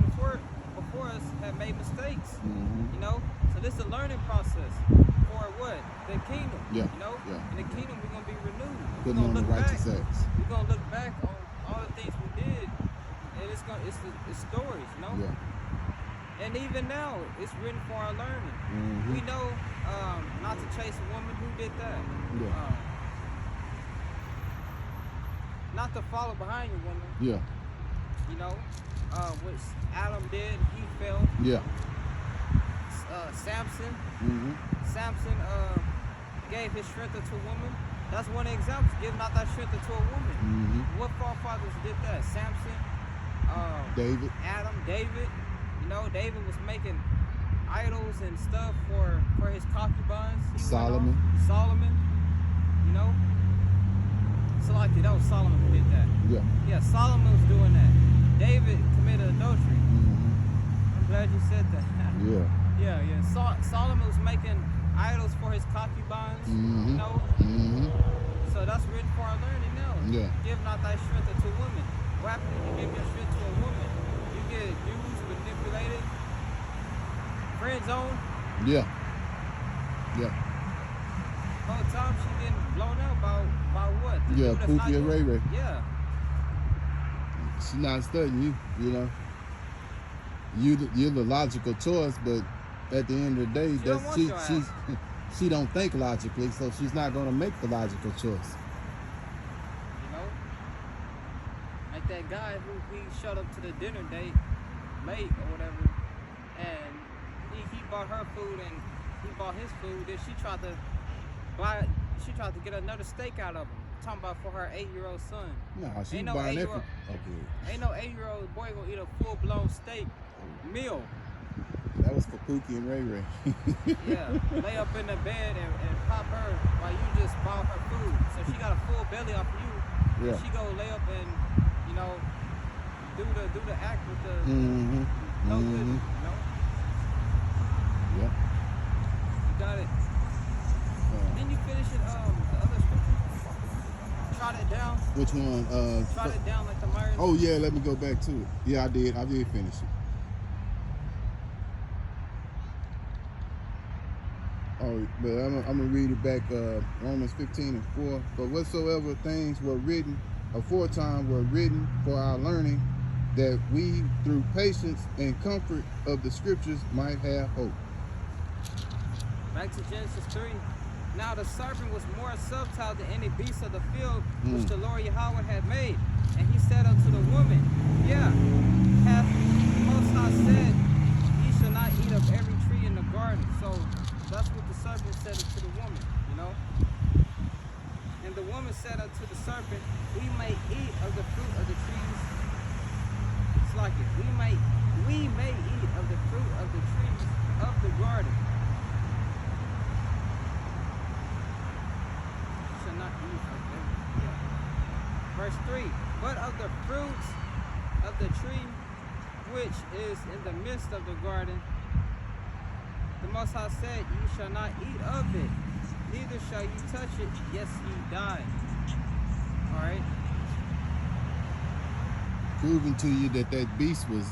before us have made mistakes. Mm-hmm. You know? So this is a learning process for what? The kingdom. Yeah. You know? Yeah. In the kingdom we're gonna be renewed. Putting on the righteous acts. We're gonna look back on all the things we did, and it's stories, you know? Yeah. And even now, it's written for our learning. Mm-hmm. We know not to chase a woman. Who did that? Yeah. Not to follow behind your woman. Yeah. You know, which Adam did. He fell. Yeah. Samson. Mm-hmm. Samson gave his strength to a woman. That's one example. Give not thy strength to a woman. Mm-hmm. What forefathers did that? Samson. David. Adam. David. You know, David was making idols and stuff for his concubines. Solomon. Solomon. You know. So like that was Solomon who did that. Yeah. Yeah, Solomon was doing that. David committed adultery. Mm-hmm. I'm glad you said that. Yeah. Yeah. Solomon was making idols for his concubines. Mm-hmm. You know. Mm-hmm. So that's written for our learning now. Yeah. Give not thy strength to women. What happens if you give your strength to a woman? You get used, manipulated, friend zone. Yeah. Yeah. Whole time she getting blown out by what? The Yeah, dude that's not Pookie and Ray doing- Ray. Yeah. She's not studying you, you know. You're the logical choice, but at the end of the day, She don't want your ass. she don't think logically, so she's not gonna make the logical choice. You know? Like that guy who he showed up to the dinner date late or whatever, and he bought her food and he bought his food, then she tried to get another steak out of him. Talking about for her 8-year-old son. Nah, she's Ain't no buying that. 8-year-old Okay. Ain't no 8-year-old boy gonna eat a full-blown steak meal. That was for Pookie and Ray Ray. Yeah, lay up in the bed and pop her while you just bought her food. So she got a full belly off of you. Yeah. She go lay up and, you know, do the act with the Mm-hmm. no good, Mm-hmm. you know. Yeah. got it. Didn't you finish it, the other scripture? Trot it down. Which one? Trot it down like the Myers. Oh yeah, let me go back to it. Yeah, I did finish it. Oh, but I'm gonna read it back. Romans 15:4. But whatsoever things were written aforetime were written for our learning, that we through patience and comfort of the scriptures might have hope. Back to Genesis 3. Now the serpent was more subtle than any beast of the field which the Lord Yahweh had made. And he said unto the woman, yeah, hath the Most High said, ye shall not eat of every tree in the garden. So that's what the serpent said unto the woman, you know. And the woman said unto the serpent, we may eat of the fruit of the trees. It's like it. We may eat of the fruit of the trees of the garden. Not eat of them. Yeah. Verse 3, but of the fruits of the tree which is in the midst of the garden, the Most High said, ye shall not eat of it, neither shall you touch it, yes ye die. Alright. Proving to you that beast was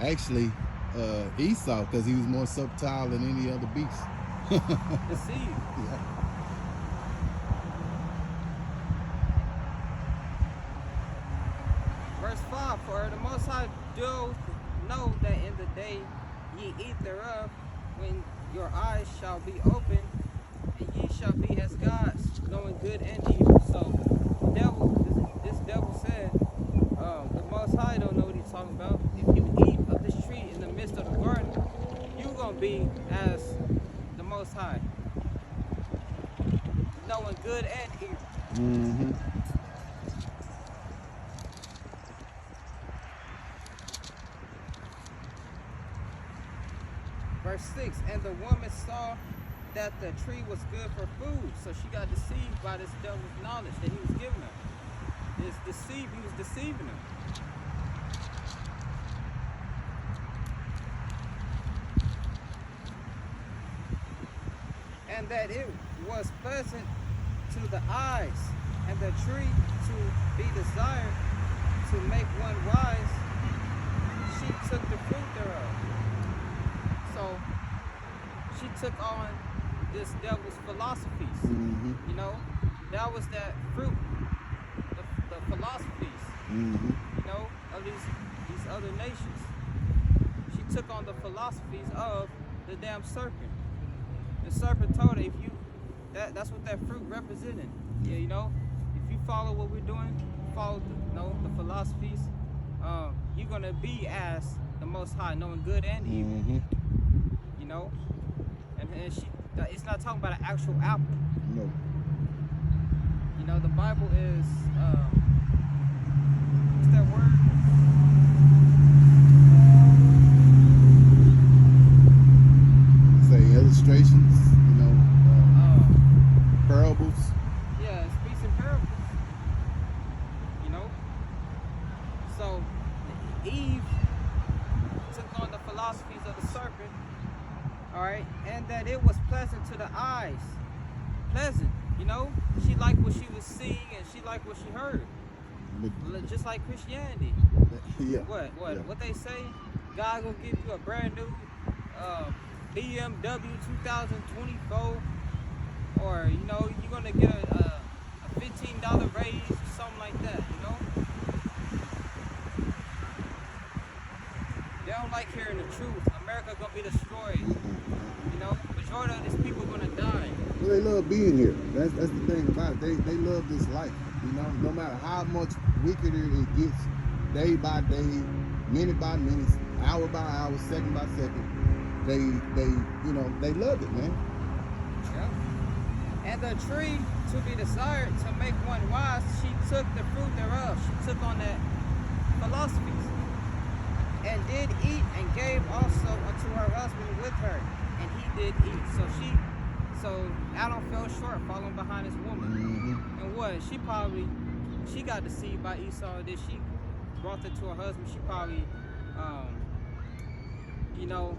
actually Esau, because he was more subtle than any other beast. Deceived. Yeah. Verse 5, for the Most High doth know that in the day ye eat thereof, when your eyes shall be opened, and ye shall be as gods, knowing good and evil. So, this devil said, the Most High don't know what he's talking about. If you eat of this tree in the midst of the garden, you're going to be as the Most High, knowing good and evil. Mm-hmm. Verse 6, and the woman saw that the tree was good for food, so she got deceived by this devil's knowledge that he was giving her. He was deceiving her. And that it was pleasant to the eyes, and the tree to be desired to make one wise. She took the fruit thereof. So she took on this devil's philosophies. Mm-hmm. You know, that was that fruit, the philosophies. Mm-hmm. You know, of these other nations. She took on the philosophies of the damn serpent. The serpent told her, if you that's what that fruit represented. Yeah, you know, if you follow what we're doing, follow the philosophies, you're gonna be as the Most High, knowing good and evil. Mm-hmm. You know, and it's not talking about an actual apple. No. You know, the Bible is what's that word? Say illustrations, you know, parables. Yeah, it speaks in parables. You know, so Eve took on the philosophies of the serpent. All right, and that it was pleasant to the eyes. Pleasant, you know. She liked what she was seeing, and she liked what she heard. But, just like Christianity. yeah. What? Yeah. What they say? God gonna give you a brand new BMW 2024, or you know, you're gonna get a $15 raise or something like that. You know. They don't like hearing the truth. America gonna be destroyed. You know, majority of these people gonna die. Well, they love being here. That's the thing about it. They love this life. You know, no matter how much wickeder it gets, day by day, minute by minute, hour by hour, second by second, they love it, man. Yeah. And the tree to be desired to make one wise, she took the fruit thereof. She took on that philosophies, and did eat, and gave also unto her husband with her, and he did eat. So Adam fell short, following behind his woman. Mm-hmm. And what? She got deceived by Esau. Did she brought it to her husband? She probably, you know,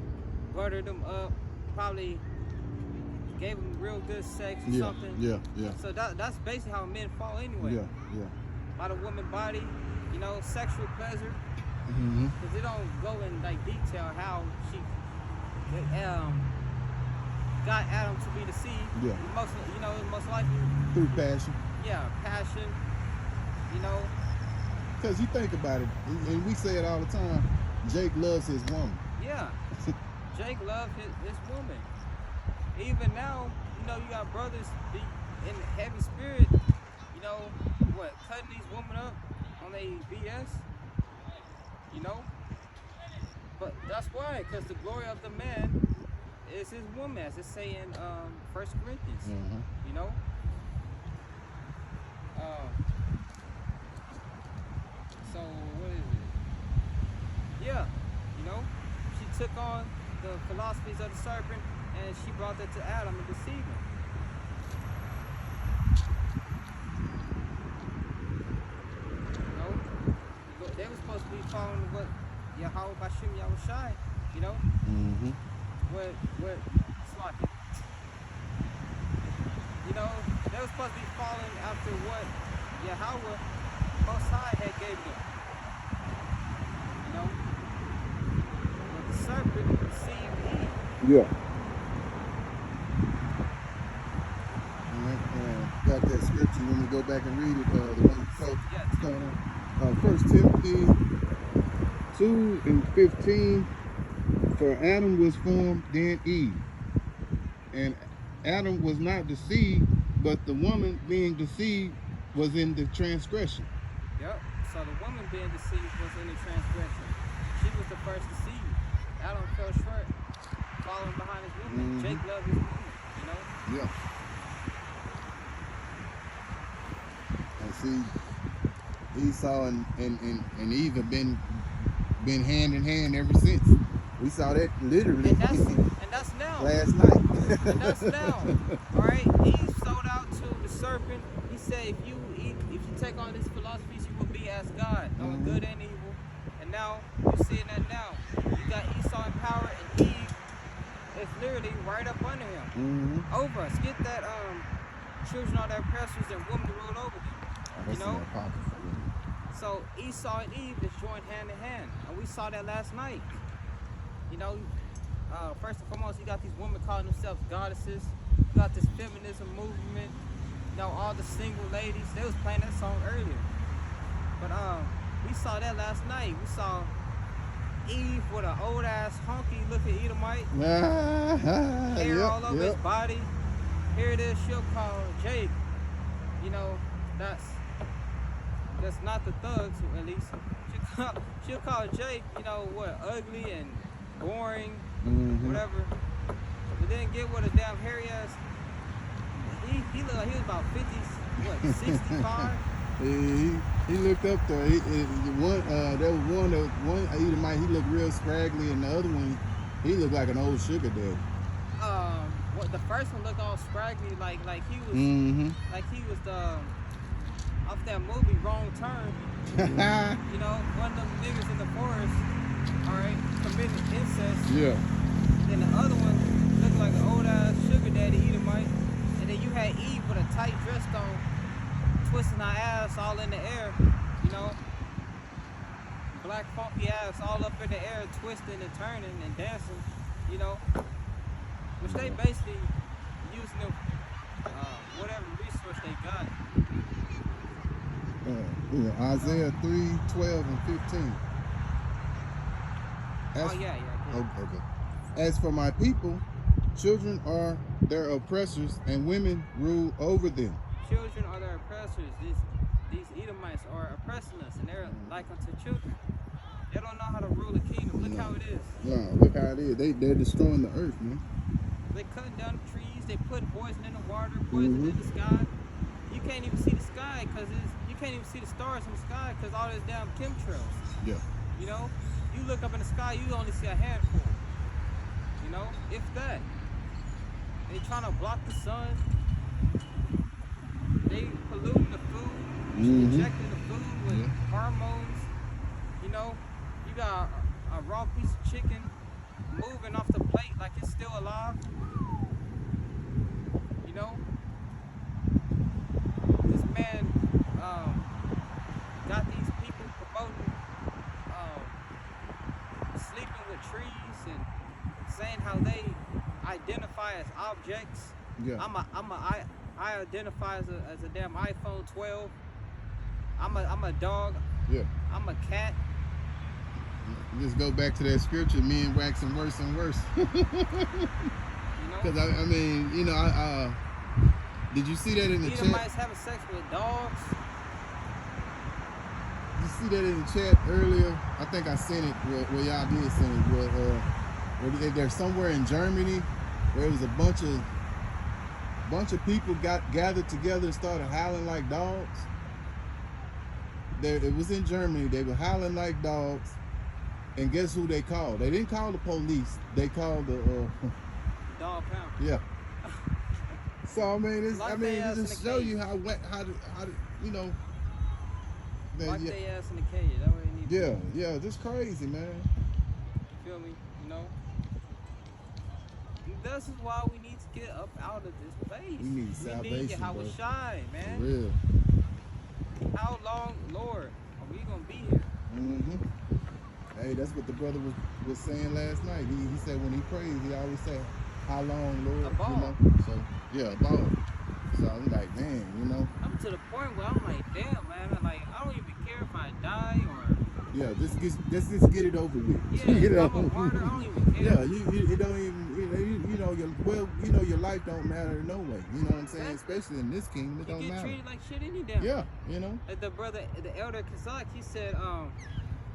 buttered him up. Probably gave him real good sex or Yeah, something. yeah. So that's basically how men fall anyway. Yeah. By the woman body, you know, sexual pleasure. Mm-hmm. Because they don't go in like detail how she got Adam to be deceived. Yeah. Most likely Through passion. Yeah, passion. You know. Because you think about it, and we say it all the time, Jake loves his woman. Yeah. Jake loved his woman. Even now, you know, you got brothers in heavy spirit, you know, cutting these women up on their BS, you know. But that's why, because the glory of the man is his woman, as it say in 1 Corinthians, you know. So what is it? Yeah, you know, she took on the philosophies of the serpent and she brought that to Adam and deceived him. You know, they were supposed to be following what Yahweh Bashim Yahushai, you know, what Slaki. You know, they were supposed to be following after what Yahweh Most High had gave them. You know, but the serpent deceived Eve. Yeah. Got that scripture when we go back and read it, the one you 1 Timothy 2:15, for Adam was formed, then Eve. And Adam was not deceived, but the woman being deceived was in the transgression. Yep. So the woman being deceived was in the transgression. She was the first deceived. Adam fell short, following behind his woman. Jake loved his woman, you know? Yeah. And see, Esau and Eve have been hand in hand ever since. We saw that literally. And that's now. Last night. And that's now. All right. Eve sold out to the serpent. He said, if you take on these philosophies, you will be as God, knowing good and evil. And now you're seeing that now. You got Esau in power, and Eve is literally right up under him. Over us. Get that children are their oppressors and women to rule over them. You know? So Esau and Eve is joined hand in hand, and we saw that last night. You know, first and foremost, you got these women calling themselves goddesses. You got this feminism movement. You know, all the single ladies. They was playing that song earlier. But we saw that last night. We saw Eve with an old ass honky looking Edomite, hair all over his body. Here it is. She'll call Jake. You know, that's not the thugs, at least. She'll call Jake, you know, ugly and boring, whatever. But then get with a damn hairy ass. He looked like he was about 50, 65? He looked up there. There was one Edomite, he looked real scraggly, and the other one, he looked like an old sugar daddy. The first one looked all scraggly, like he was off that movie Wrong Turn. You know, one of them niggas in the forest, alright, committing incest. Yeah. Then the other one looked like an old ass sugar daddy Edomite. And then you had Eve with a tight dress on, twisting her ass all in the air, you know. Black funky ass all up in the air, twisting and turning and dancing, you know. Which they basically using them, whatever resource they got. Isaiah 3:12 and 15. Okay. As for my people, children are their oppressors, and women rule over them. Children are their oppressors. These Edomites are oppressing us, and they're like unto children. They don't know how to rule a kingdom. Look how it is. No, look how it is. They're destroying the earth, man. They cutting down the trees. They put poison in the water, poison in the sky. You can't even see the sky because you can't even see the stars in the sky because all this damn chemtrails. Yeah. You know, you look up in the sky, you only see a handful. You know, if that. They trying to block the sun. They polluting the food, injecting the food with hormones. You know, you got a raw piece of chicken moving off the plate like it's still alive. know, this man got these people promoting sleeping with trees and saying how they identify as objects. Yeah. I identify as a damn iPhone 12. I'm a dog. Yeah. I'm a cat. Just go back to that scripture, men waxing worse and worse. You know? Because I mean, you know, did you see that in the chat? Edomites having sex with dogs. You see that in the chat earlier? I think I sent it. Well, y'all did send it. Where they're somewhere in Germany, where it was a bunch of people gathered together and started howling like dogs. It was in Germany. They were howling like dogs, and guess who they called? They didn't call the police. They called the dog pound. Yeah. So I mean, it just show you how you know. Lock their ass in the cage. That's what they need. Yeah, just crazy, man. You feel me? You know. This is why we need to get up out of this place. We need salvation, how we shine, man. For real. How long, Lord, are we gonna be here? Hey, that's what the brother was saying last night. He said when he prays, he always say, "How long, Lord?" A ball. You know? So yeah, a ball. So I'm like, man, you know. I'm to the point where I'm like, damn, man. I don't even care if I die or. Yeah, let's just get it over with. Yeah, you know? I'm a martyr. I don't even care. Yeah, it don't even. Your life don't matter no way. You know what I'm saying? Especially in this kingdom, it don't matter. You get treated like shit any damn. Yeah, you know. The elder Kazak, he said,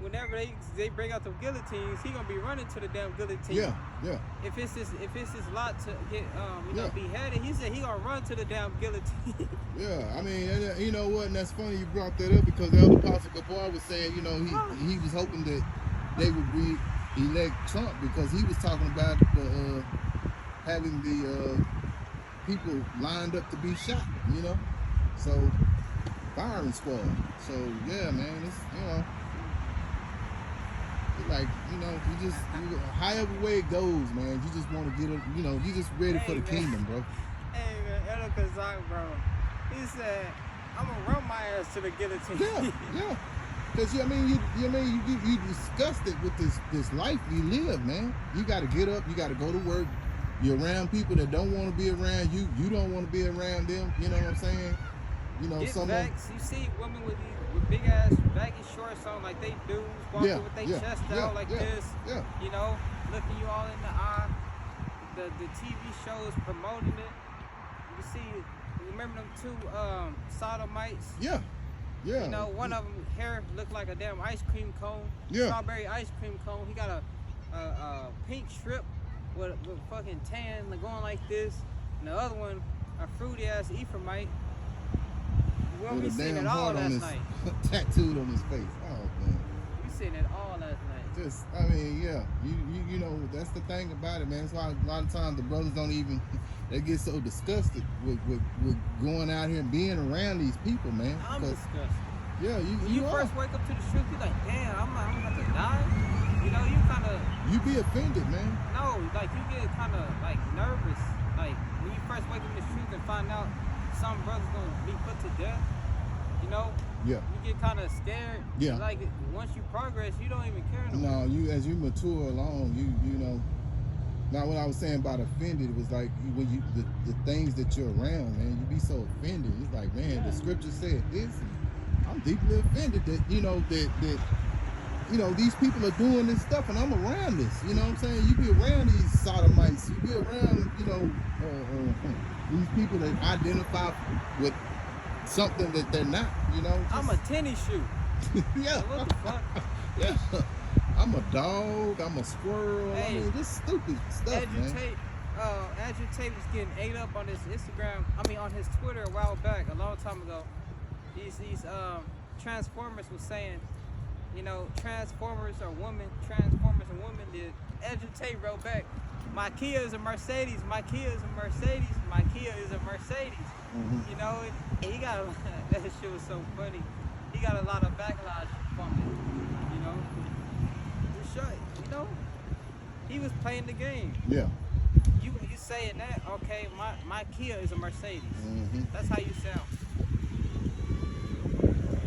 whenever they bring out the guillotines, he gonna be running to the damn guillotine. Yeah. If it's his lot to get beheaded, he said he gonna run to the damn guillotine. Yeah, I mean, you know what? And that's funny you brought that up because Elder Apostle Gabar was saying, you know, he was hoping that they would elect Trump because he was talking about having the people lined up to be shot, you know. So firing squad. So yeah, man, it's like, you know, however way it goes, man, you just want to get up, you know, you just ready for the kingdom, bro. Hey man, Elder Kazak, bro. He said, I'm gonna run my ass to the guillotine. Yeah. Because you discussed it with this life we live, man. You got to get up. You got to go to work. You're around people that don't want to be around you. You don't want to be around them. You know what I'm saying? You know, you see women with big ass baggy shorts on like they dudes walking with their chest out like this. Yeah. You know, looking you all in the eye. The TV shows promoting it. You see, remember them two sodomites? Yeah. You know, one of them hair looked like a damn ice cream cone. Yeah. Strawberry ice cream cone. He got a pink strip with fucking tan going like this. And the other one, a fruity ass Ephraimite. Well, we seen it all last night. Tattooed on his face. Oh man. We seen it all last night. Just, I mean, yeah. You know, that's the thing about it, man. That's why a lot of times the brothers don't even. They get so disgusted with going out here and being around these people, man. I'm disgusted. Yeah, you first wake up to the truth, you're like, damn, I'm about to die. You know, you kind of. You be offended, man. No, like you get kind of like nervous, like when you first wake up to the truth and find out some brother's gonna be put to death. You know. Yeah. You get kind of scared. Yeah. Like once you progress, you don't even care No, no more. as you mature along, you know. Now, what I was saying about offended, it was like when the things that you're around, man, you be so offended. It's like, man, the scripture said this. I'm deeply offended that you know these people are doing this stuff, and I'm around this. You know what I'm saying? You be around these sodomites. You be around, you know, these people that identify with something that they're not. You know? I'm a tennis shoe. Yeah. So what the fuck? Yeah. I'm a dog. I'm a squirrel. Hey, I mean, this stupid stuff, man. Andrew Tate was getting ate up on his Instagram. On his Twitter a while back, a long time ago. These Transformers was saying, you know, Transformers are women. Transformers are women. Andrew Tate wrote back, my Kia is a Mercedes. My Kia is a Mercedes. My Kia is a Mercedes. Mm-hmm. You know, he got that shit was so funny. He got a lot of backlash from it. You know. You know, he was playing the game. Yeah. You saying that, okay, my Kia is a Mercedes. Mm-hmm. That's how you sound.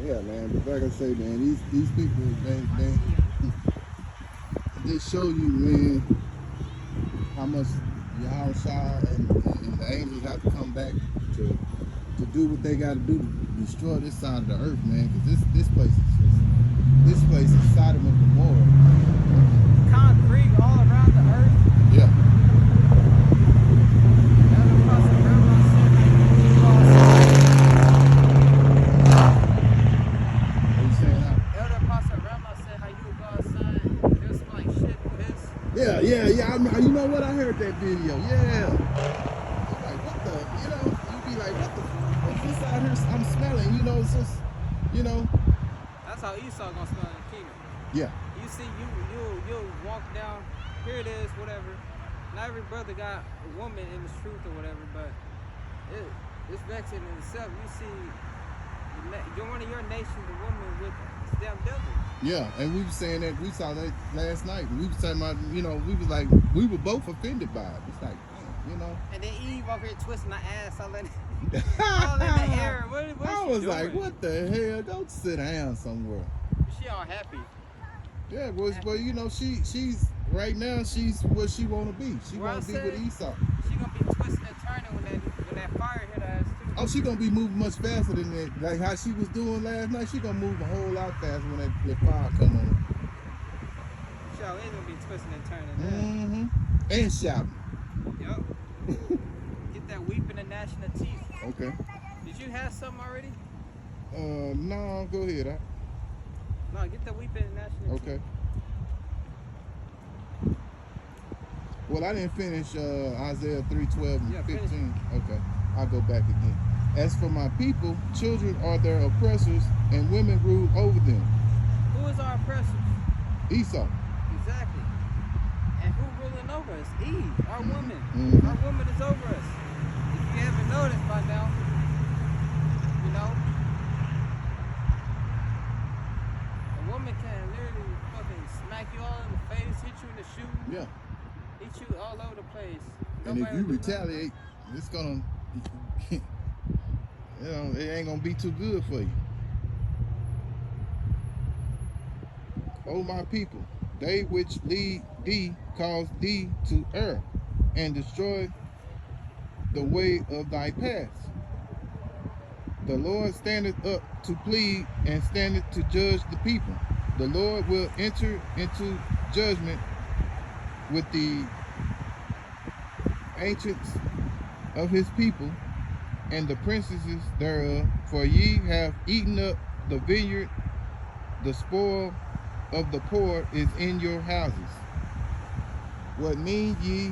Yeah, man. But like I say, man, these people, they just show you, man, how much Yahushua and the angels have to come back to do what they got to do to destroy this side of the earth, man. Because this place is Sodom and Gomorrah. Concrete all around the earth. Yeah. Elder Pastor Grandma said how you God's What you saying now? son. Elder Pastor Grandma said how you God's son. It was like shit with this. Yeah. You know what? I heard that video. Yeah. I'm like, what the? You know, you be like, what the? What's this out here? I'm smelling. You know, it's just, you know. That's how Esau gonna smell in the kingdom. Yeah. You see, you walk down. Here it is, whatever. Not every brother got a woman in the truth or whatever, but it's vexing in itself. You see, one of your nation, the woman with this damn devil. Yeah, and we were saying that, we saw that last night. We were talking about, you know, we was like, we were both offended by it. It's like, damn, you know. And then Eve over here twisting her ass all in the air. What I she was doing? like, what the hell? Go sit down somewhere. She all happy. Yeah, well, you know, she's right now. She's what she want to be. She want to be with Esau. She gonna be twisting and turning when that fire hit her ass too. Oh, she gonna be moving much faster than that. Like how she was doing last night. She gonna move a whole lot faster when that fire come on. She always gonna be twisting and turning. Mm-hmm. And shouting. Yup. Get that weeping and gnashing of teeth. Okay. Did you have something already? No. Go ahead. No, get the weeping and gnashing of teeth. Okay. Well, I didn't finish Isaiah 3:12 and 15. Okay, I'll go back again. As for my people, children are their oppressors, and women rule over them. Who is our oppressors? Esau. Exactly. And who ruling over us? Eve, our woman. Mm-hmm. Our woman is over us. If you haven't noticed by now, you know, a woman can literally fucking smack you all in the face, hit you in the shoe. Yeah. Hit you all over the place. And if you retaliate, it's gonna, you know, it ain't gonna be too good for you. O my people, they which lead thee cause thee to err, and destroy the way of thy paths. The Lord standeth up to plead, and standeth to judge the people. The Lord will enter into judgment with the ancients of his people and the princesses thereof, for ye have eaten up the vineyard, the spoil of the poor is in your houses. What mean ye?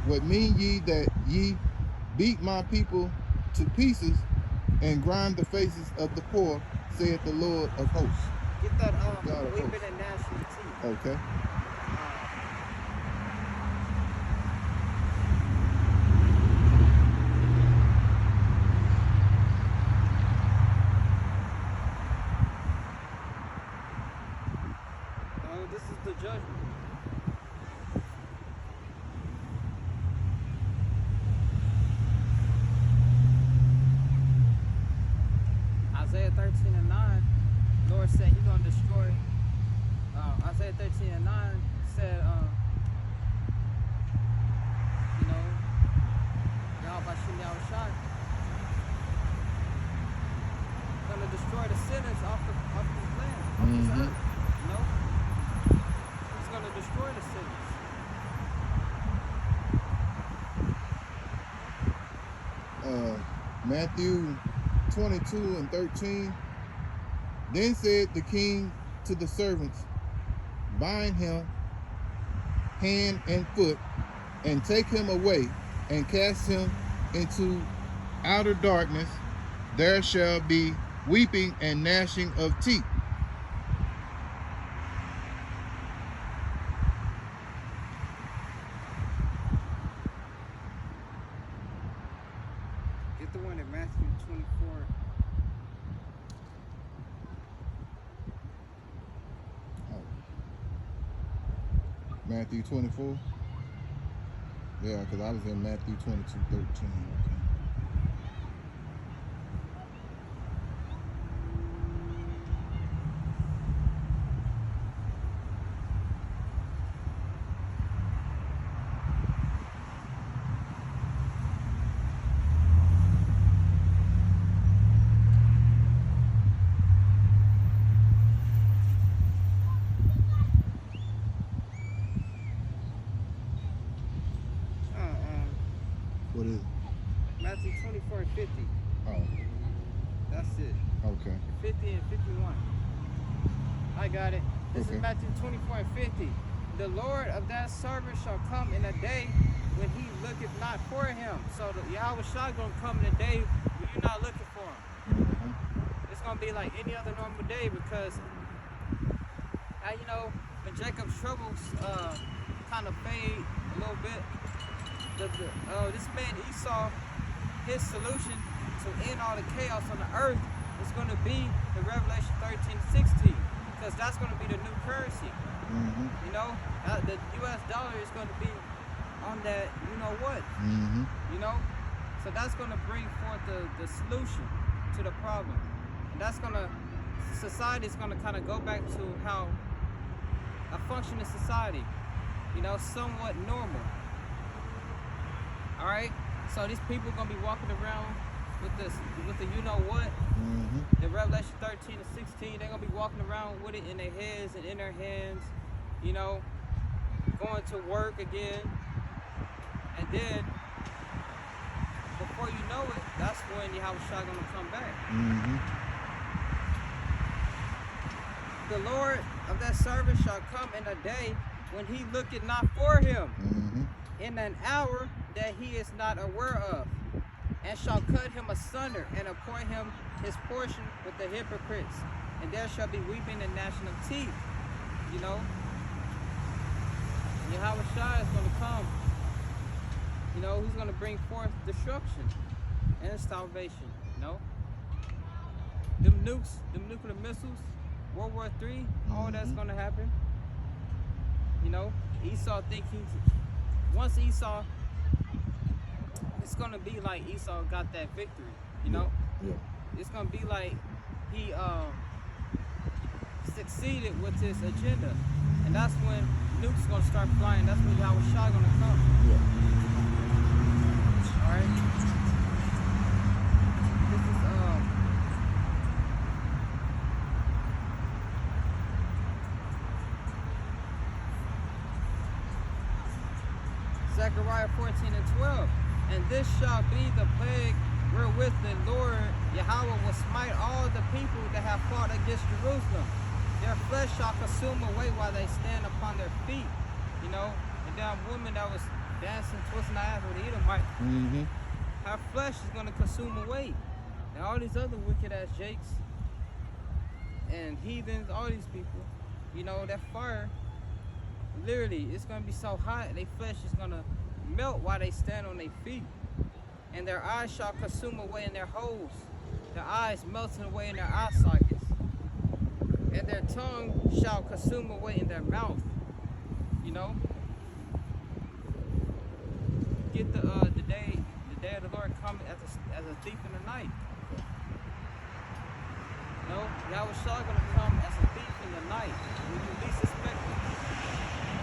What mean ye that ye beat my people to pieces and grind the faces of the poor, saith the Lord of hosts. Get that weeping and gnashing of teeth. Okay. This is the judgment. Isaiah 13 and 9, Lord said he's going to destroy. Isaiah 13 and 9 said, you know, Yahushua going to destroy the sinners off this land, off this earth, you know? He's going to destroy the sinners. Matthew 22 and 13. Then said the king to the servants, bind him hand and foot, and take him away, and cast him into outer darkness. There shall be weeping and gnashing of teeth. Get the one in Matthew 24. Matthew 24. Yeah, because I was in Matthew 22:13. Okay. What is it? Matthew 24 and 50. Oh, That's it. okay. 50 and 51. I got it. This Okay. is Matthew 24 and 50. The Lord of that servant shall come in a day when he looketh not for him. So the Yahweh Shai gonna come in a day when you're not looking for him. Mm-hmm. It's gonna be like any other normal day because, you know, when Jacob's troubles kind of fade a little bit, this man Esau, his solution to end all the chaos on the earth is going to be the Revelation 13:16, because that's going to be the new currency. Mm-hmm. You know, the U.S. dollar is going to be on that, you know what? Mm-hmm. You know, so that's going to bring forth the solution to the problem, and that's going to, society is going to kind of go back to how a functioning society, you know, somewhat normal. All right, so these people are gonna be walking around with the you know what, Mm-hmm. the Revelation 13 and 16. They're gonna be walking around with it in their heads and in their hands, you know, going to work again, and then before you know it, that's when Yahweh Shai gonna come back. Mm-hmm. The Lord of that servant shall come in a day when he looketh not for him, Mm-hmm. in an hour that he is not aware of, and shall cut him asunder and appoint him his portion with the hypocrites, and there shall be weeping and gnashing of teeth. You know, Yahweh Shai is going to come. You know, he's going to bring forth destruction and salvation. You know, them nukes, them nuclear missiles, World War III, all that's going to happen. You know, Esau once Esau, it's gonna be like Esau got that victory, you know? Yeah. It's gonna be like he succeeded with his agenda. And that's when nukes gonna start flying. That's when Yahweh Shai gonna come. Yeah. Alright? This is Zechariah 14 and 12. And this shall be the plague wherewith the Lord Yahweh will smite all the people that have fought against Jerusalem. Their flesh shall consume away while they stand upon their feet. You know, and that woman that was dancing, twisting her ass with the Edomite, Mm-hmm. her flesh is going to consume away. And all these other wicked ass jakes and heathens, all these people, you know, that fire, literally, it's going to be so hot, their flesh is going to melt while they stand on their feet. And their eyes shall consume away in their holes, their eyes melting away in their eye sockets. And their tongue shall consume away in their mouth. You know? Get the day of the Lord coming as a thief in the night. You know, Yahweh Shai gonna come as a thief in the night when you least expect it.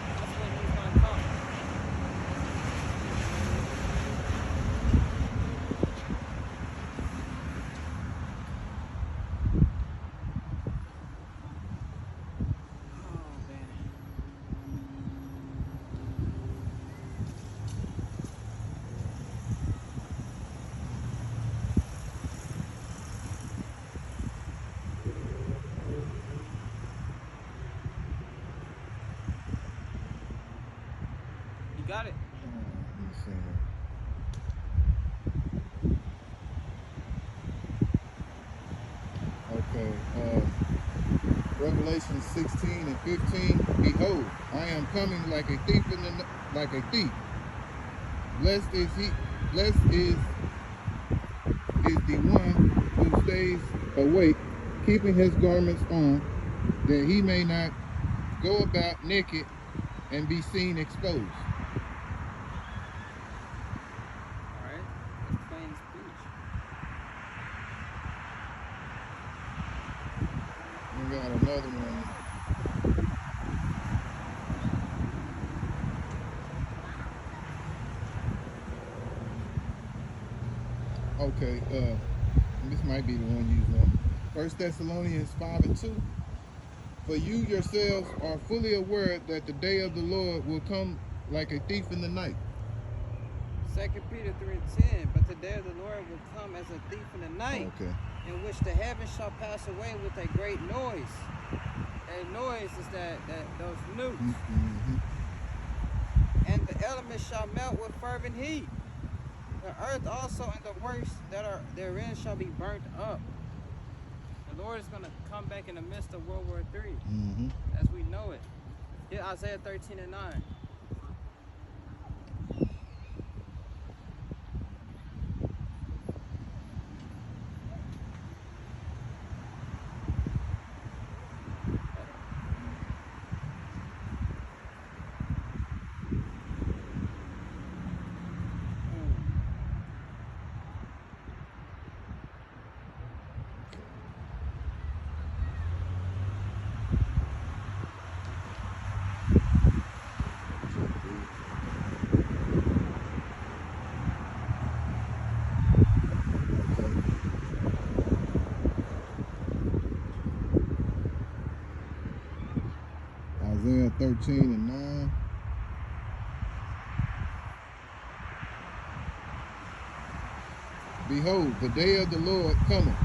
That's when he's gonna come. Oh man. You got it. Let me see. Okay. Revelation 16 and 15. Behold, I am coming like a thief like a thief. Blessed is the one who stays awake, keeping his garments on, that he may not go about naked and be seen exposed. got another one. Okay, this might be the one you want. 1 Thessalonians 5:2. For you yourselves are fully aware that the day of the Lord will come like a thief in the night. 2 Peter 3:10. But the day of the Lord will come as a thief in the night, Okay. in which the heavens shall pass away with a great noise. A noise is that those nukes. Mm-hmm. And the elements shall melt with fervent heat. The earth also and the works that are therein shall be burnt up. The Lord is going to come back in the midst of World War III, as we know it. Here, Isaiah 13:9. Isaiah 13:9. Behold, the day of the Lord cometh,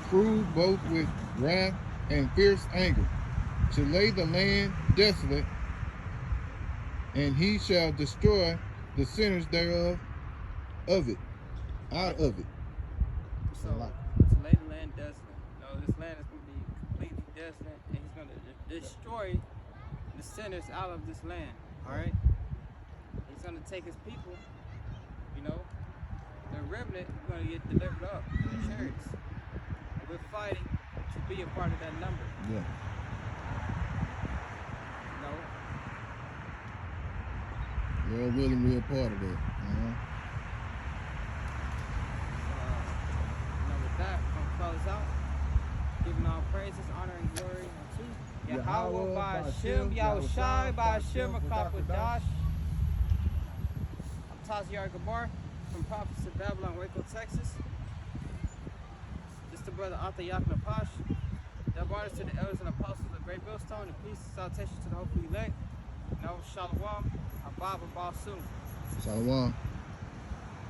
cruel both with wrath and fierce anger, to lay the land desolate, and he shall destroy the sinners thereof, out of it. So, to lay the land desolate. No, this land is going to be completely desolate, and he's going to destroy the sinners out of this land. All right? He's going to take his people, you know, the remnant is going to get delivered up in chariots. And we're fighting to be a part of that number. Yeah. You know? Lord willing, we're a part of that. With that, we're going to close out. Giving all praises, honor, and glory unto Yahweh, Ba'ashem, Yahushai, Ba'ashem, Akapadash. I'm Taziar Gabar from Prophets in Babylon, Waco, Texas. This is the brother Arthur Yaknapash. Double honors to the elders and apostles of the Great Millstone, and peace and salutation to the hopefully elect. No, Shalom, Abba, Basul. Shalom.